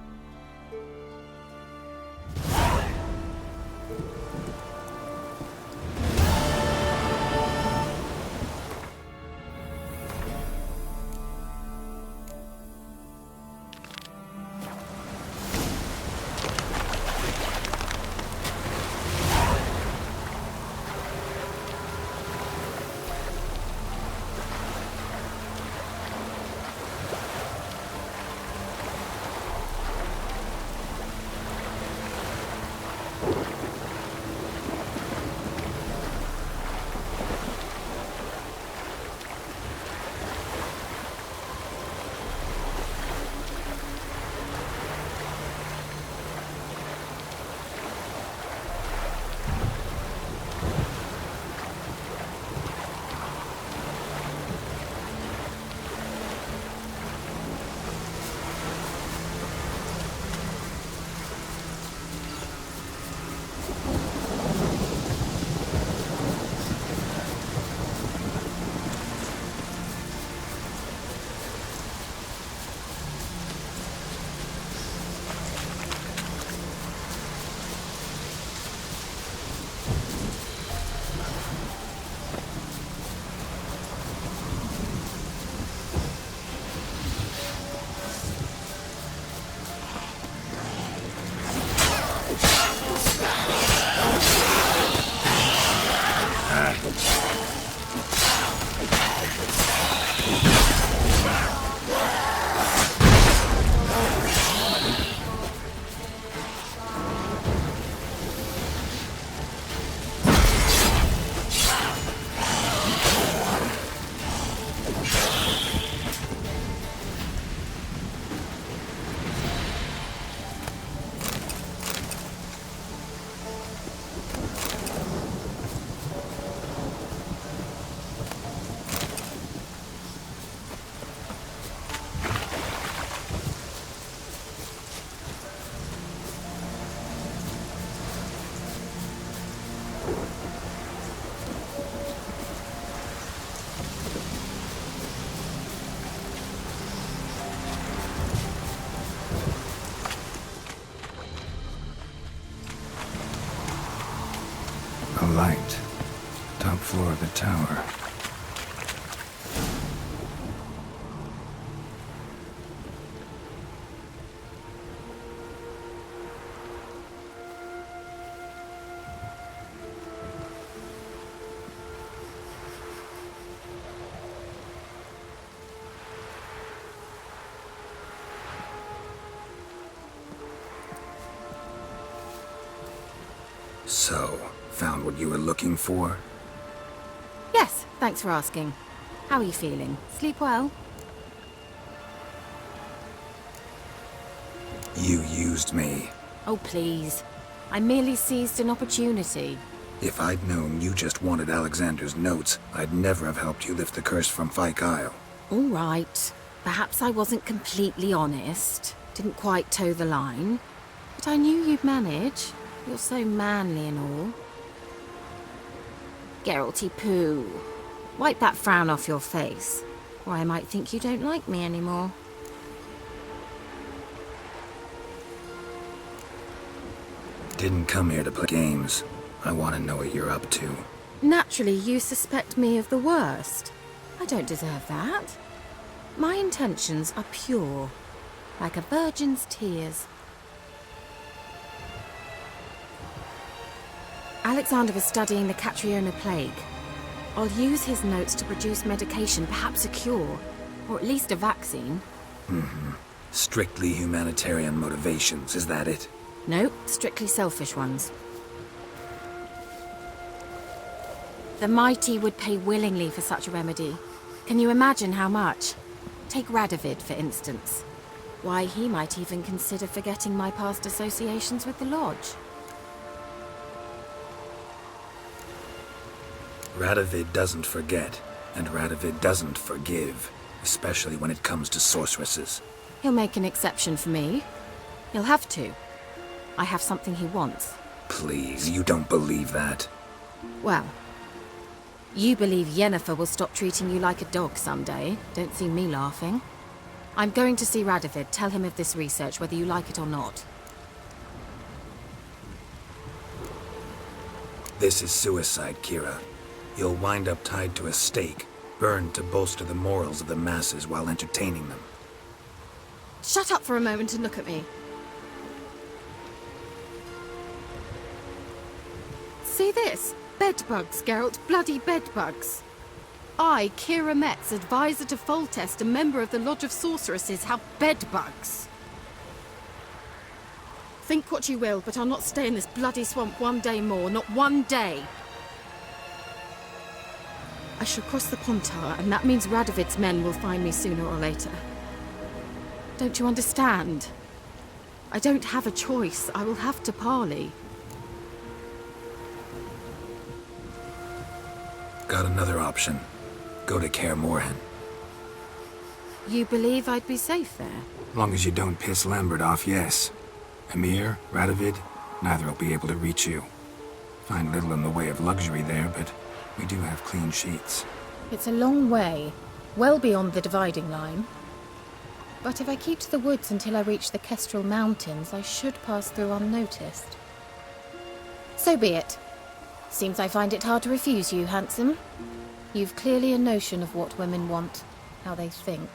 Light. Top floor of the tower. So, found what you were looking for? Yes, thanks for asking. How are you feeling? Sleep well? You used me. Oh, please. I merely seized an opportunity. If I'd known you just wanted Alexander's notes, I'd never have helped you lift the curse from Fyke Isle. All right. Perhaps I wasn't completely honest. Didn't quite toe the line. But I knew you'd manage. You're so manly and all. Geralty Pooh. Wipe that frown off your face, or I might think you don't like me anymore. Didn't come here to play games. I want to know what you're up to. Naturally, you suspect me of the worst. I don't deserve that. My intentions are pure, like a virgin's tears. Alexander was studying the Catriona plague. I'll use his notes to produce medication, perhaps a cure, or at least a vaccine. Strictly humanitarian motivations, is that it? No, strictly selfish ones. The mighty would pay willingly for such a remedy. Can you imagine how much? Take Radovid, for instance. Why, he might even consider forgetting my past associations with the Lodge. Radovid doesn't forget, and Radovid doesn't forgive, especially when it comes to sorceresses. He'll make an exception for me. He'll have to. I have something he wants. Please, you don't believe that. Well, you believe Yennefer will stop treating you like a dog someday. Don't see me laughing. I'm going to see Radovid, tell him of this research, whether you like it or not. This is suicide, Kira. You'll wind up tied to a stake, burned to bolster the morals of the masses while entertaining them. Shut up for a moment and look at me. See this? Bedbugs, Geralt. Bloody bedbugs. I, Kira Metz, advisor to Foltest, a member of the Lodge of Sorceresses, have bedbugs. Think what you will, but I'll not stay in this bloody swamp one day more. Not one day. I shall cross the Pontar, and that means Radovid's men will find me sooner or later. Don't you understand? I don't have a choice. I will have to parley. Got another option. Go to Kaer Morhen. You believe I'd be safe there? Long as you don't piss Lambert off, yes. Emir, Radovid, neither will be able to reach you. Find little in the way of luxury there, but we do have clean sheets. It's a long way, well beyond the dividing line. But if I keep to the woods until I reach the Kestrel Mountains, I should pass through unnoticed. So be it. Seems I find it hard to refuse you, handsome. You've clearly a notion of what women want, how they think.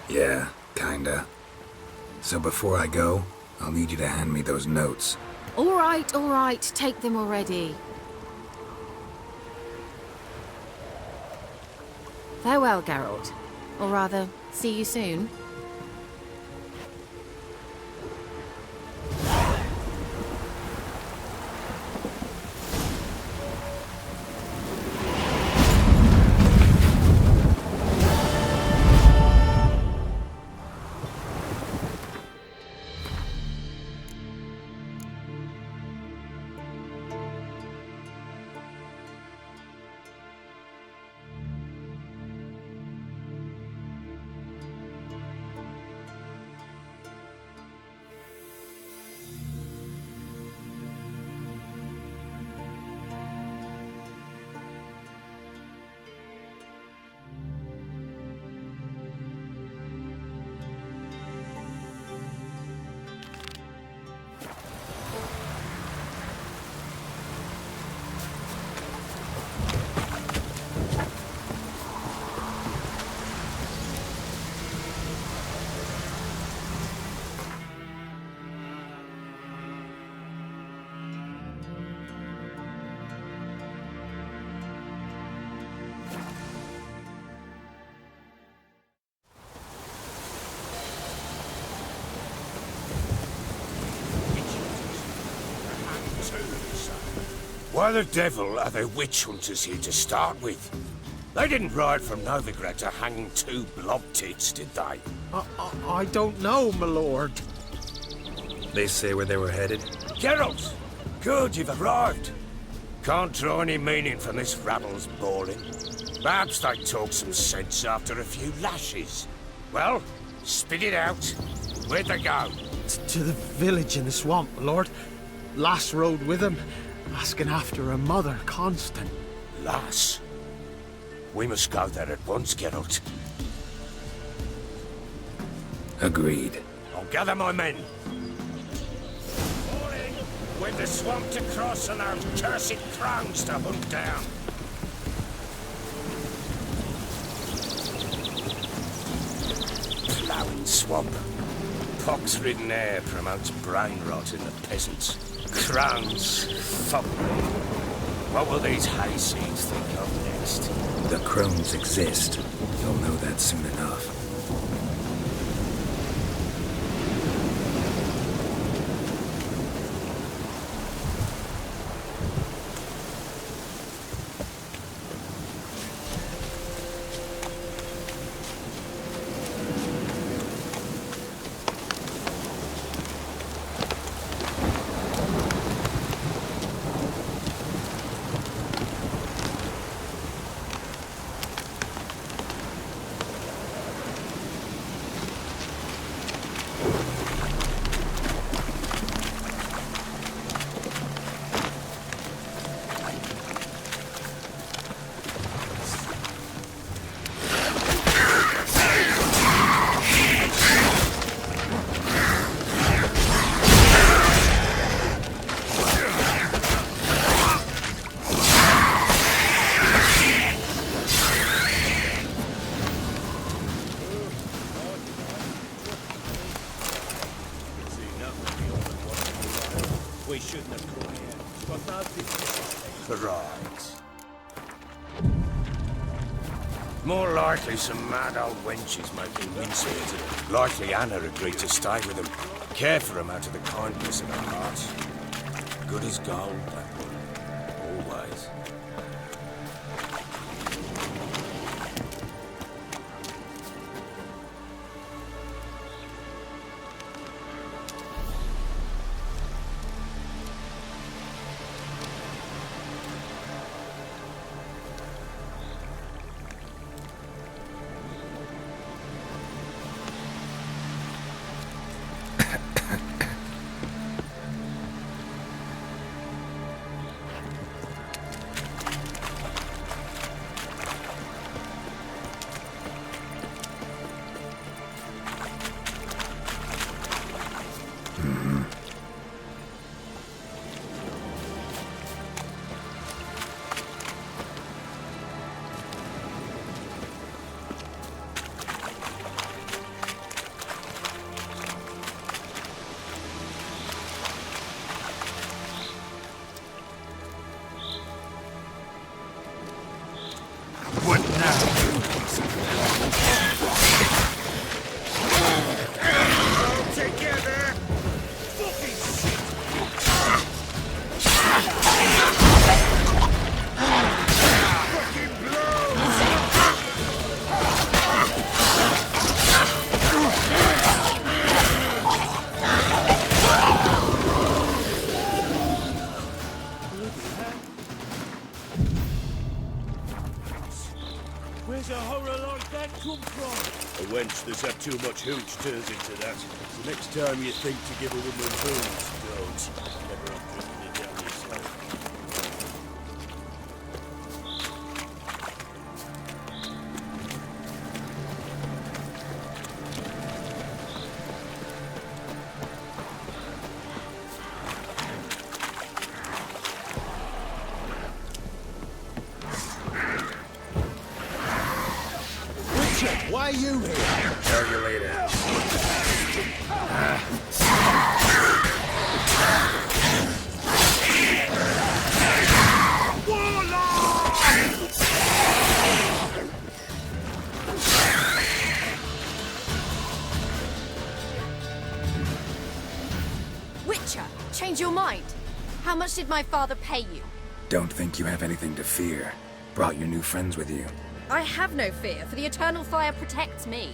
Yeah, kinda. So before I go, I'll need you to hand me those notes. All right, take them already. Farewell, Geralt. Or rather, see you soon. Why the devil are there witch hunters here to start with? They didn't ride from Novigrad to hang two blob tits, did they? I don't know, my lord. They say where they were headed? Geralt! Good, you've arrived. Can't draw any meaning from this rabble's bawling. Perhaps they talk some sense after a few lashes. Well, spit it out. Where'd they go? To the village in the swamp, my lord. Lass rode with him, asking after her mother, Constant. Lass? We must go there at once, Geralt. Agreed. I'll gather my men. All in, with the swamp to cross and those cursed crows to hunt down. Ploughing swamp. Pox-ridden air promotes brain rot in the peasants. Crowns, fuck me. What will these hayseeds think of next? The crones exist. You'll know that soon enough. shouldn't have come here, but now people Right. More likely some mad old wenches making mincemeat of it. Likely Anna agreed to stay with them. Care for them out of the kindness of her heart. Good as gold, that woman. Always. What now? All together! Fucking shit! Fucking blows! Where's a horror like that come from? A wench that's had too much hooch turns into that. So next time you think to give a woman hooch, don't. Never up drinking it down yourself. Richard, why are you here? Tell you later. Witcher, change your mind. How much did my father pay you? Don't think you have anything to fear. Brought your new friends with you. I have no fear, for the eternal fire protects me.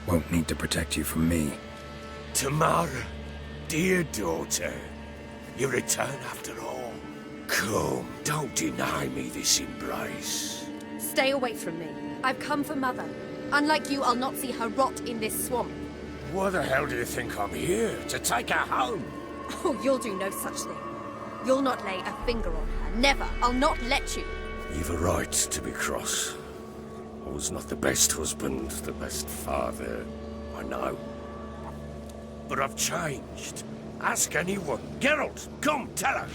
Won't need to protect you from me. Tamara, dear daughter, you return after all. Come, don't deny me this embrace. Stay away from me. I've come for Mother. Unlike you, I'll not see her rot in this swamp. Why the hell do you think I'm here? To take her home? Oh, you'll do no such thing. You'll not lay a finger on her. Never. I'll not let you. You've a right to be cross. I was not the best husband, the best father, I know. But I've changed. Ask anyone. Geralt, come, tell her.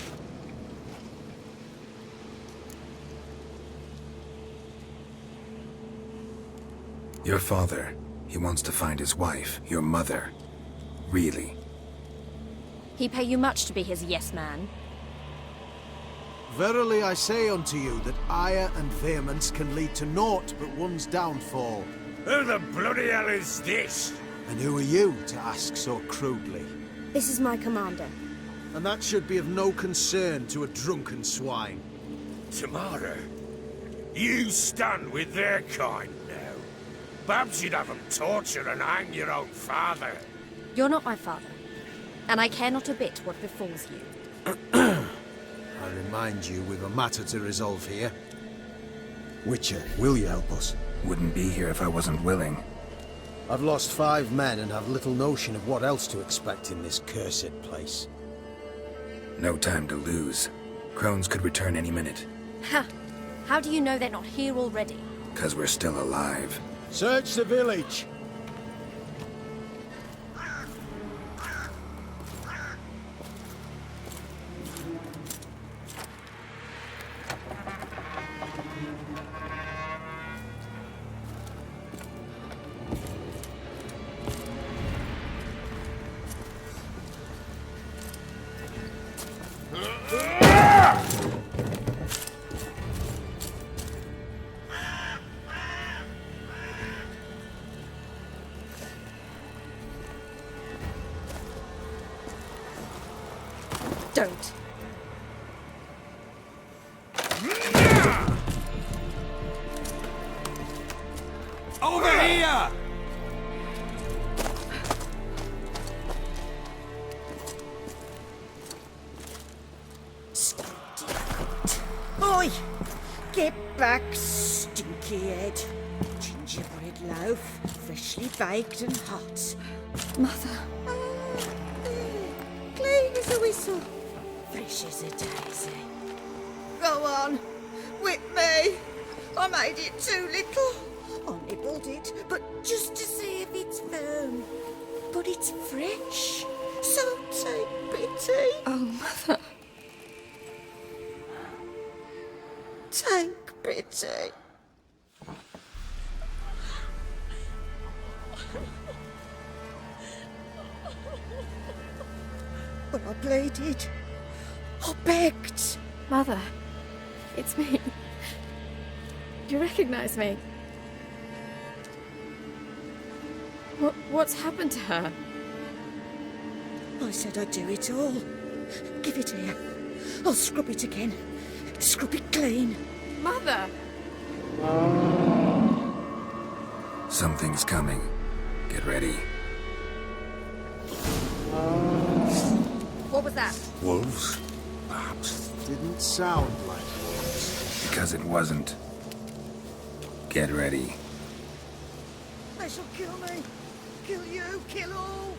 Your father, he wants to find his wife, your mother. Really. He pay you much to be his yes man. Verily I say unto you that ire and vehemence can lead to naught but one's downfall. Who the bloody hell is this? And who are you to ask so crudely? This is my commander. And that should be of no concern to a drunken swine. Tamara, you stand with their kind now. Perhaps you'd have them torture and hang your own father. You're not my father, and I care not a bit what befalls you. I remind you we've a matter to resolve here. Witcher, will you help us? Wouldn't be here if I wasn't willing. I've lost 5 men and have little notion of what else to expect in this cursed place. No time to lose. Crones could return any minute. Ha! How do you know they're not here already? 'Cause we're still alive. Search the village! Don't. Over here! Oi! Get back, stinky head. Gingerbread loaf, freshly baked and hot. Mother. Clean as a whistle, fresh as a daisy. Go on, whip me. I made it too little. I nibbled it, but just to see if it's firm. But it's fresh, so take pity. Oh, Mother. Take pity. But I pleaded. I begged. Mother, it's me. You recognize me? What's happened to her? I said I'd do it all. Give it here. I'll scrub it again. Scrub it clean. Mother! Something's coming. Get ready. What was that? Wolves? Perhaps. Didn't sound like wolves. Because it wasn't. Get ready. They shall kill me. Kill you. Kill all.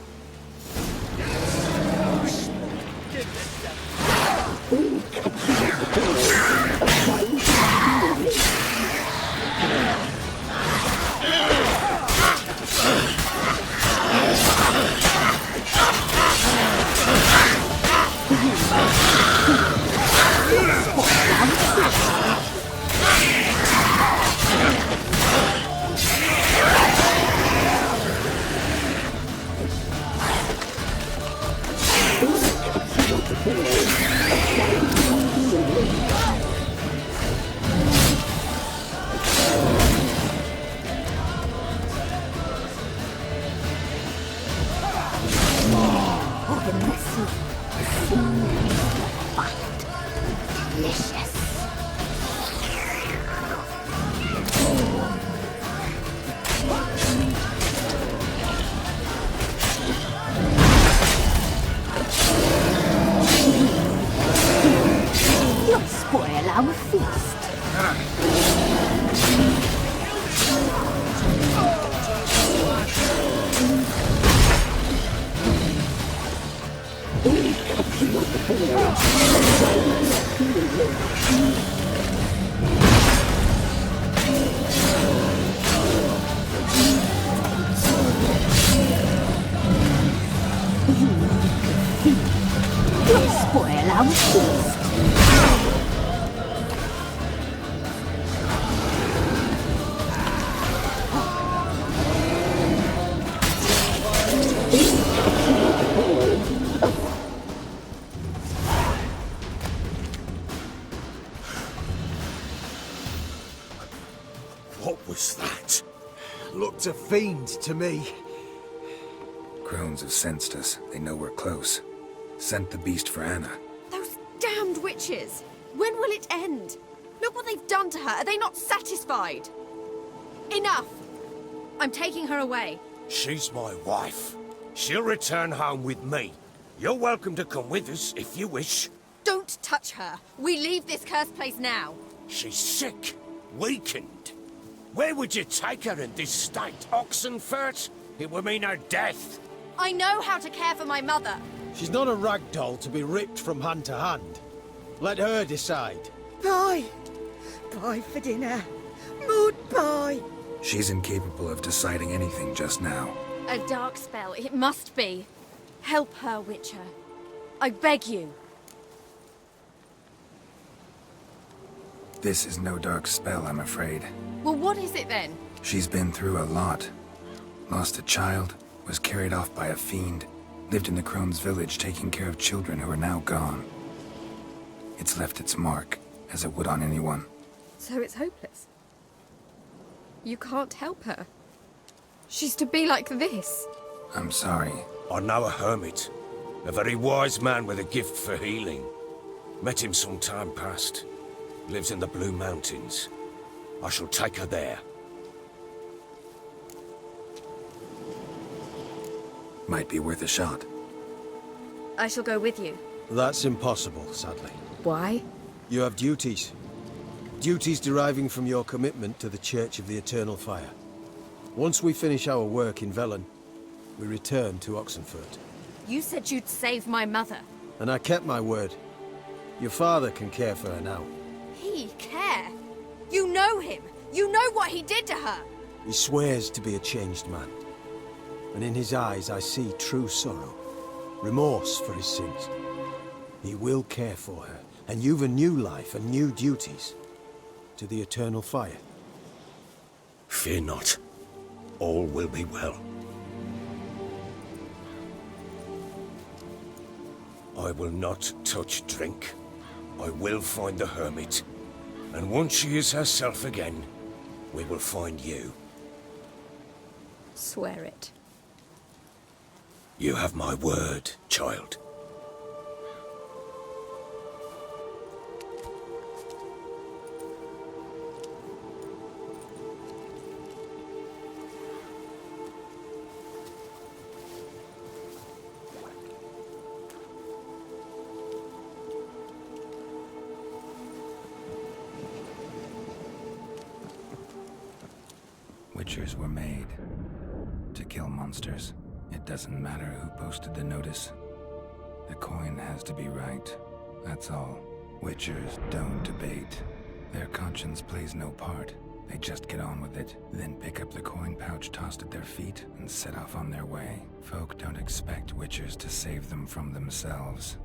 Spoil our feast. Spoil our feast. What was that? Looked a fiend to me. Crones have sensed us. They know we're close. Sent the beast for Anna. Those damned witches! When will it end? Look what they've done to her. Are they not satisfied? Enough! I'm taking her away. She's my wife. She'll return home with me. You're welcome to come with us if you wish. Don't touch her. We leave this cursed place now. She's sick, weakened. Where would you take her in this state? Oxenfurt? It would mean her death. I know how to care for my mother. She's not a rag doll to be ripped from hand to hand. Let her decide. Pie. Pie for dinner. Mud pie. She's incapable of deciding anything just now. A dark spell, it must be. Help her, Witcher. I beg you. This is no dark spell, I'm afraid. Well, what is it then? She's been through a lot. Lost a child, was carried off by a fiend, lived in the Crone's village taking care of children who are now gone. It's left its mark, as it would on anyone. So it's hopeless. You can't help her. She's to be like this. I'm sorry. I know a hermit. A very wise man with a gift for healing. Met him some time past. Lives in the Blue Mountains. I shall take her there. Might be worth a shot. I shall go with you. That's impossible, sadly. Why? You have duties. Duties deriving from your commitment to the Church of the Eternal Fire. Once we finish our work in Velen, we return to Oxenfurt. You said you'd save my mother. And I kept my word. Your father can care for her now. He care? You know him. You know what he did to her. He swears to be a changed man. And in his eyes I see true sorrow. Remorse for his sins. He will care for her. And you've a new life and new duties. To the Eternal Fire. Fear not. All will be well. I will not touch drink. I will find the hermit. And once she is herself again, we will find you. Swear it. You have my word, child. Witchers were made to kill monsters. It doesn't matter who posted the notice. The coin has to be right. That's all. Witchers don't debate. Their conscience plays no part. They just get on with it, then pick up the coin pouch tossed at their feet and set off on their way. Folk don't expect witchers to save them from themselves.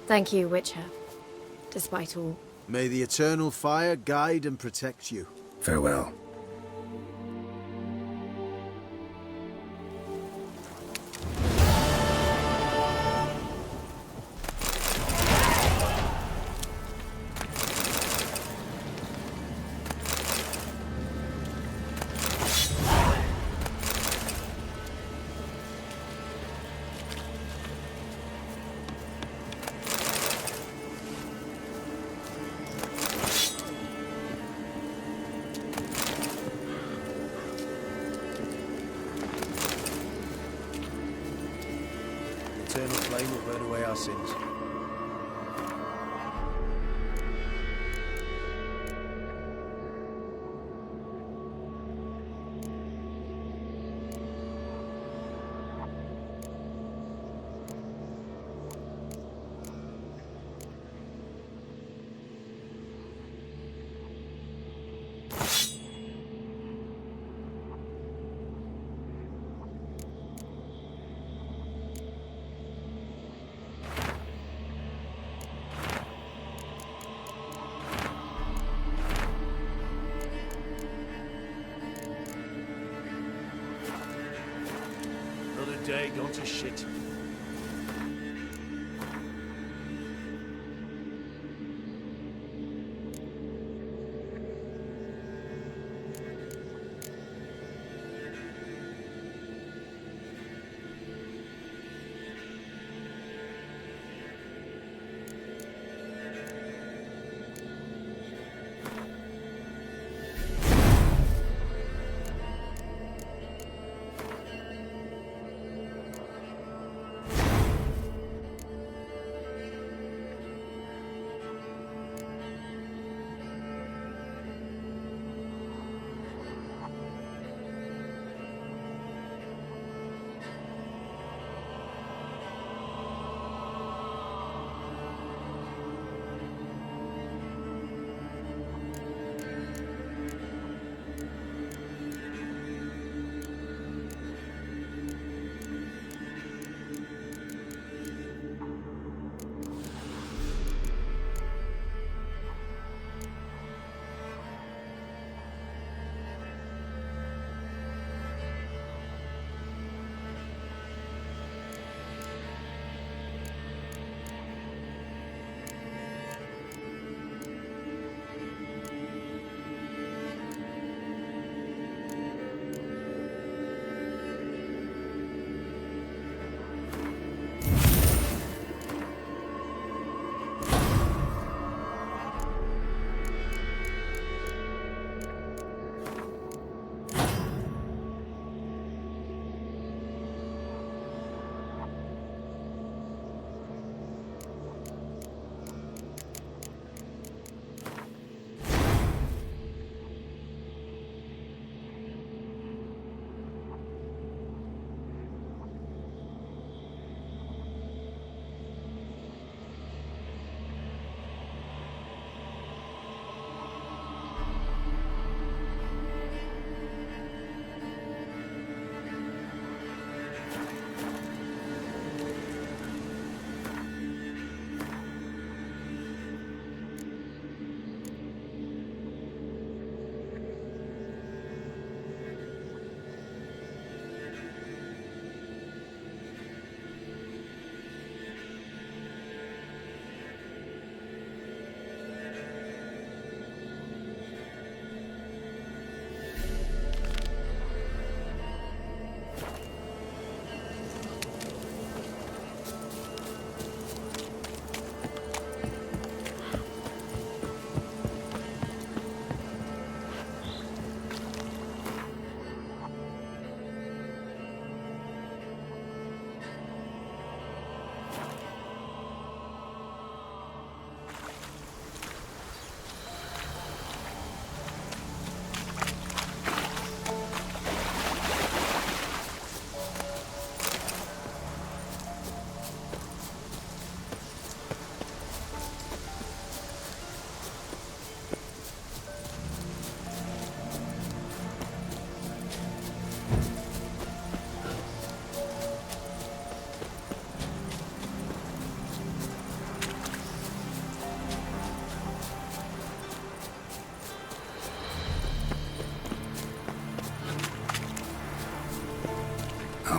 Thank you, Witcher. Despite all. May the Eternal Fire guide and protect you. Farewell. Eternal flame will burn away our sins. Another day gone to shit.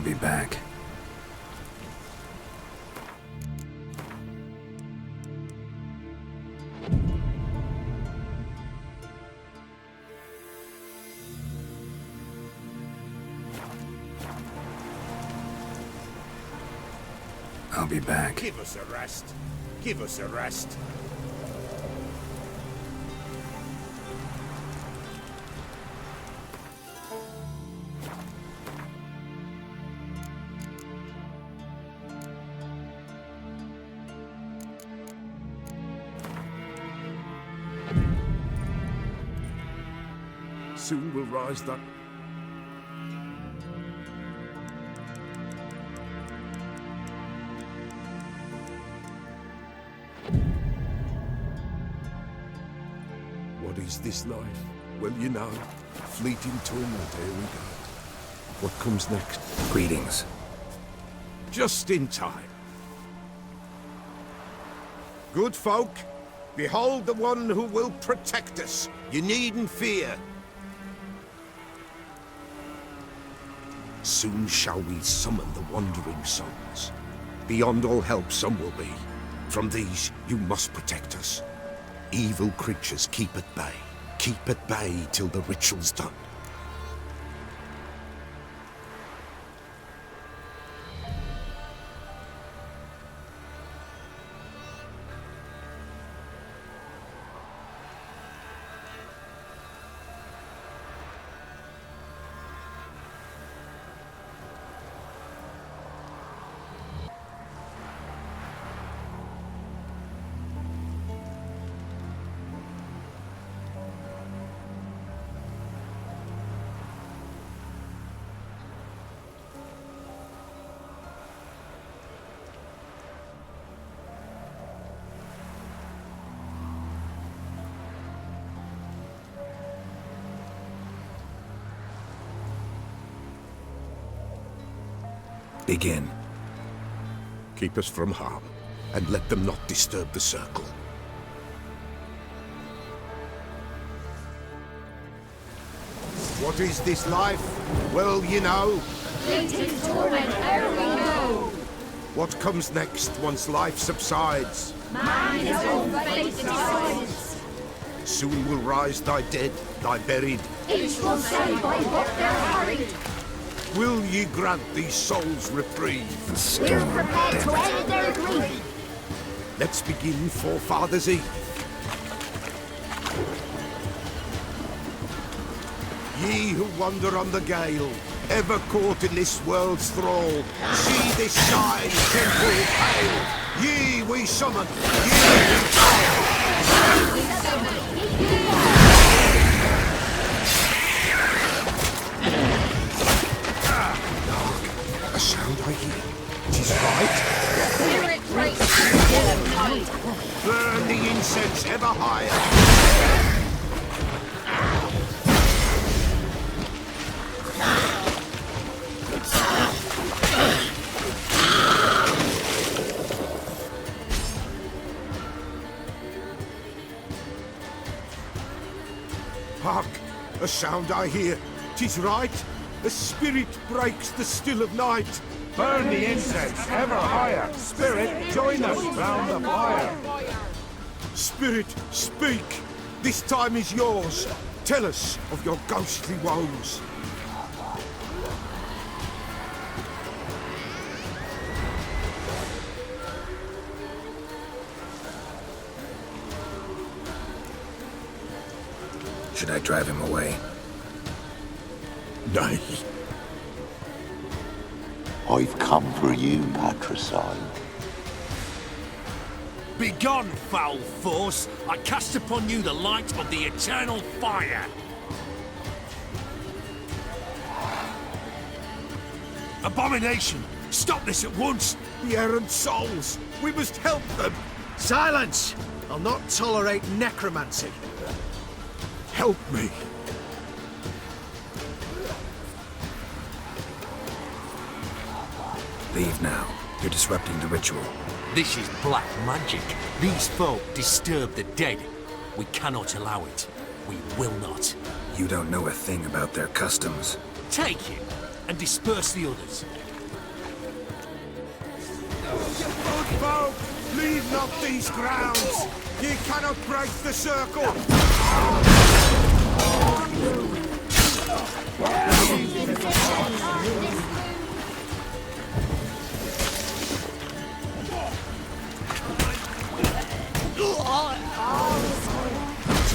be back. I'll be back. Give us a rest. Give us a rest. Soon will rise that... What is this life? Well, you know, fleeting torment, here we go. What comes next? Greetings. Just in time. Good folk, behold the one who will protect us. You needn't fear. Soon shall we summon the wandering souls. Beyond all help some will be. From these you must protect us. Evil creatures keep at bay. Keep at bay till the ritual's done. Begin. Keep us from harm, and let them not disturb the circle. What is this life? Well, you know. Fleeting torment ere we know. What comes next once life subsides? Man his own fate decides. Soon will rise thy dead, thy buried. Each will say by what they're harried. Will ye grant these souls reprieve? We're prepared to end their grief. Let's begin Forefathers' Eve. Ye who wander on the gale, ever caught in this world's thrall, see this shine temple pale. Ye we summon, ye we call. A sound I hear. 'Tis right. Spirit breaks Burn the incense ever higher. Hark! A sound I hear. 'Tis right. A spirit breaks the still of night. Burn the incense ever higher. Spirit, join us round the fire. Spirit, speak. This time is yours. Tell us of your ghostly woes. Should I drive him away? Nay. I've come for you, patricide. Begone, foul force! I cast upon you the light of the eternal fire! Abomination! Stop this at once! The errant souls! We must help them! Silence! I'll not tolerate necromancy. Help me! Leave now. You're disrupting the ritual. This is black magic. These folk disturb the dead. We cannot allow it. We will not. You don't know a thing about their customs. Take him and disperse the others. Leave not these grounds! Ye cannot break the circle! To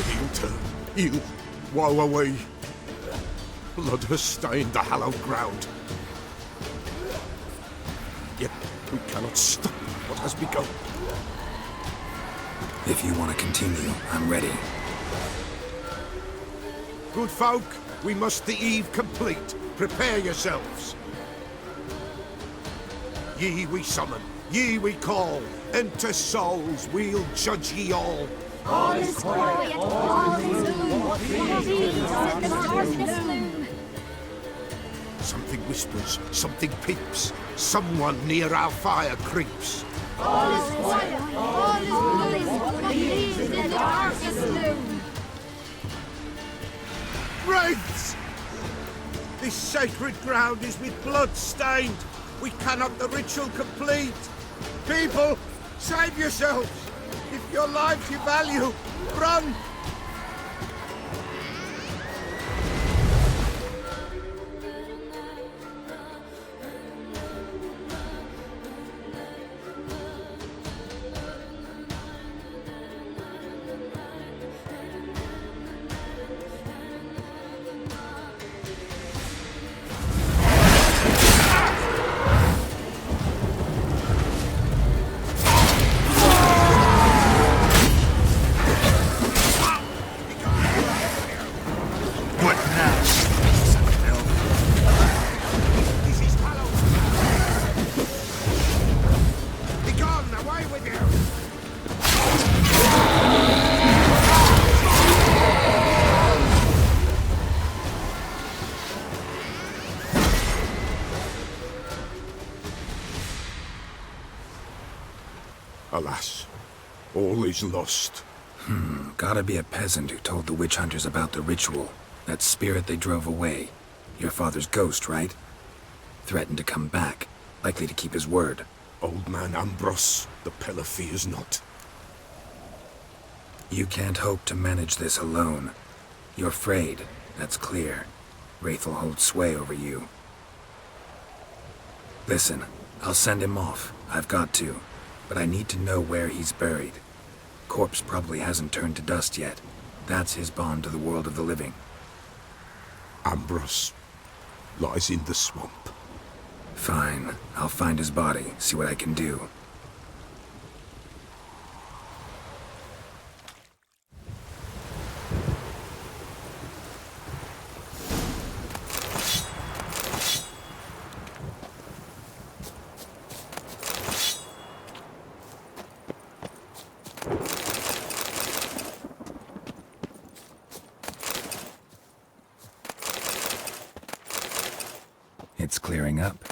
the altar, you, woe away. Blood has stained the hallowed ground. Yet we cannot stop what has begun. If you want to continue, I'm ready. Good folk, we must the eve complete. Prepare yourselves. Ye we summon, ye we call. Enter souls, we'll judge ye all. All is quiet, all is gloom. What is in the darkness loom? Something whispers, something peeps. Someone near our fire creeps. All is quiet, all is gloom. What is in the darkness loom? Wraiths! This sacred ground is with blood stained. We cannot the ritual complete. People, save yourselves. If your lives you value, run! Alas, all is lost. Gotta be a peasant who told the witch hunters about the ritual. That spirit they drove away. Your father's ghost, right? Threatened to come back. Likely to keep his word. Old man Ambros, the Pella fears not. You can't hope to manage this alone. You're afraid, that's clear. Wraith will hold sway over you. Listen, I'll send him off. I've got to. But I need to know where he's buried. Corpse probably hasn't turned to dust yet. That's his bond to the world of the living. Ambros lies in the swamp. Fine. I'll find his body, see what I can do. It's clearing up.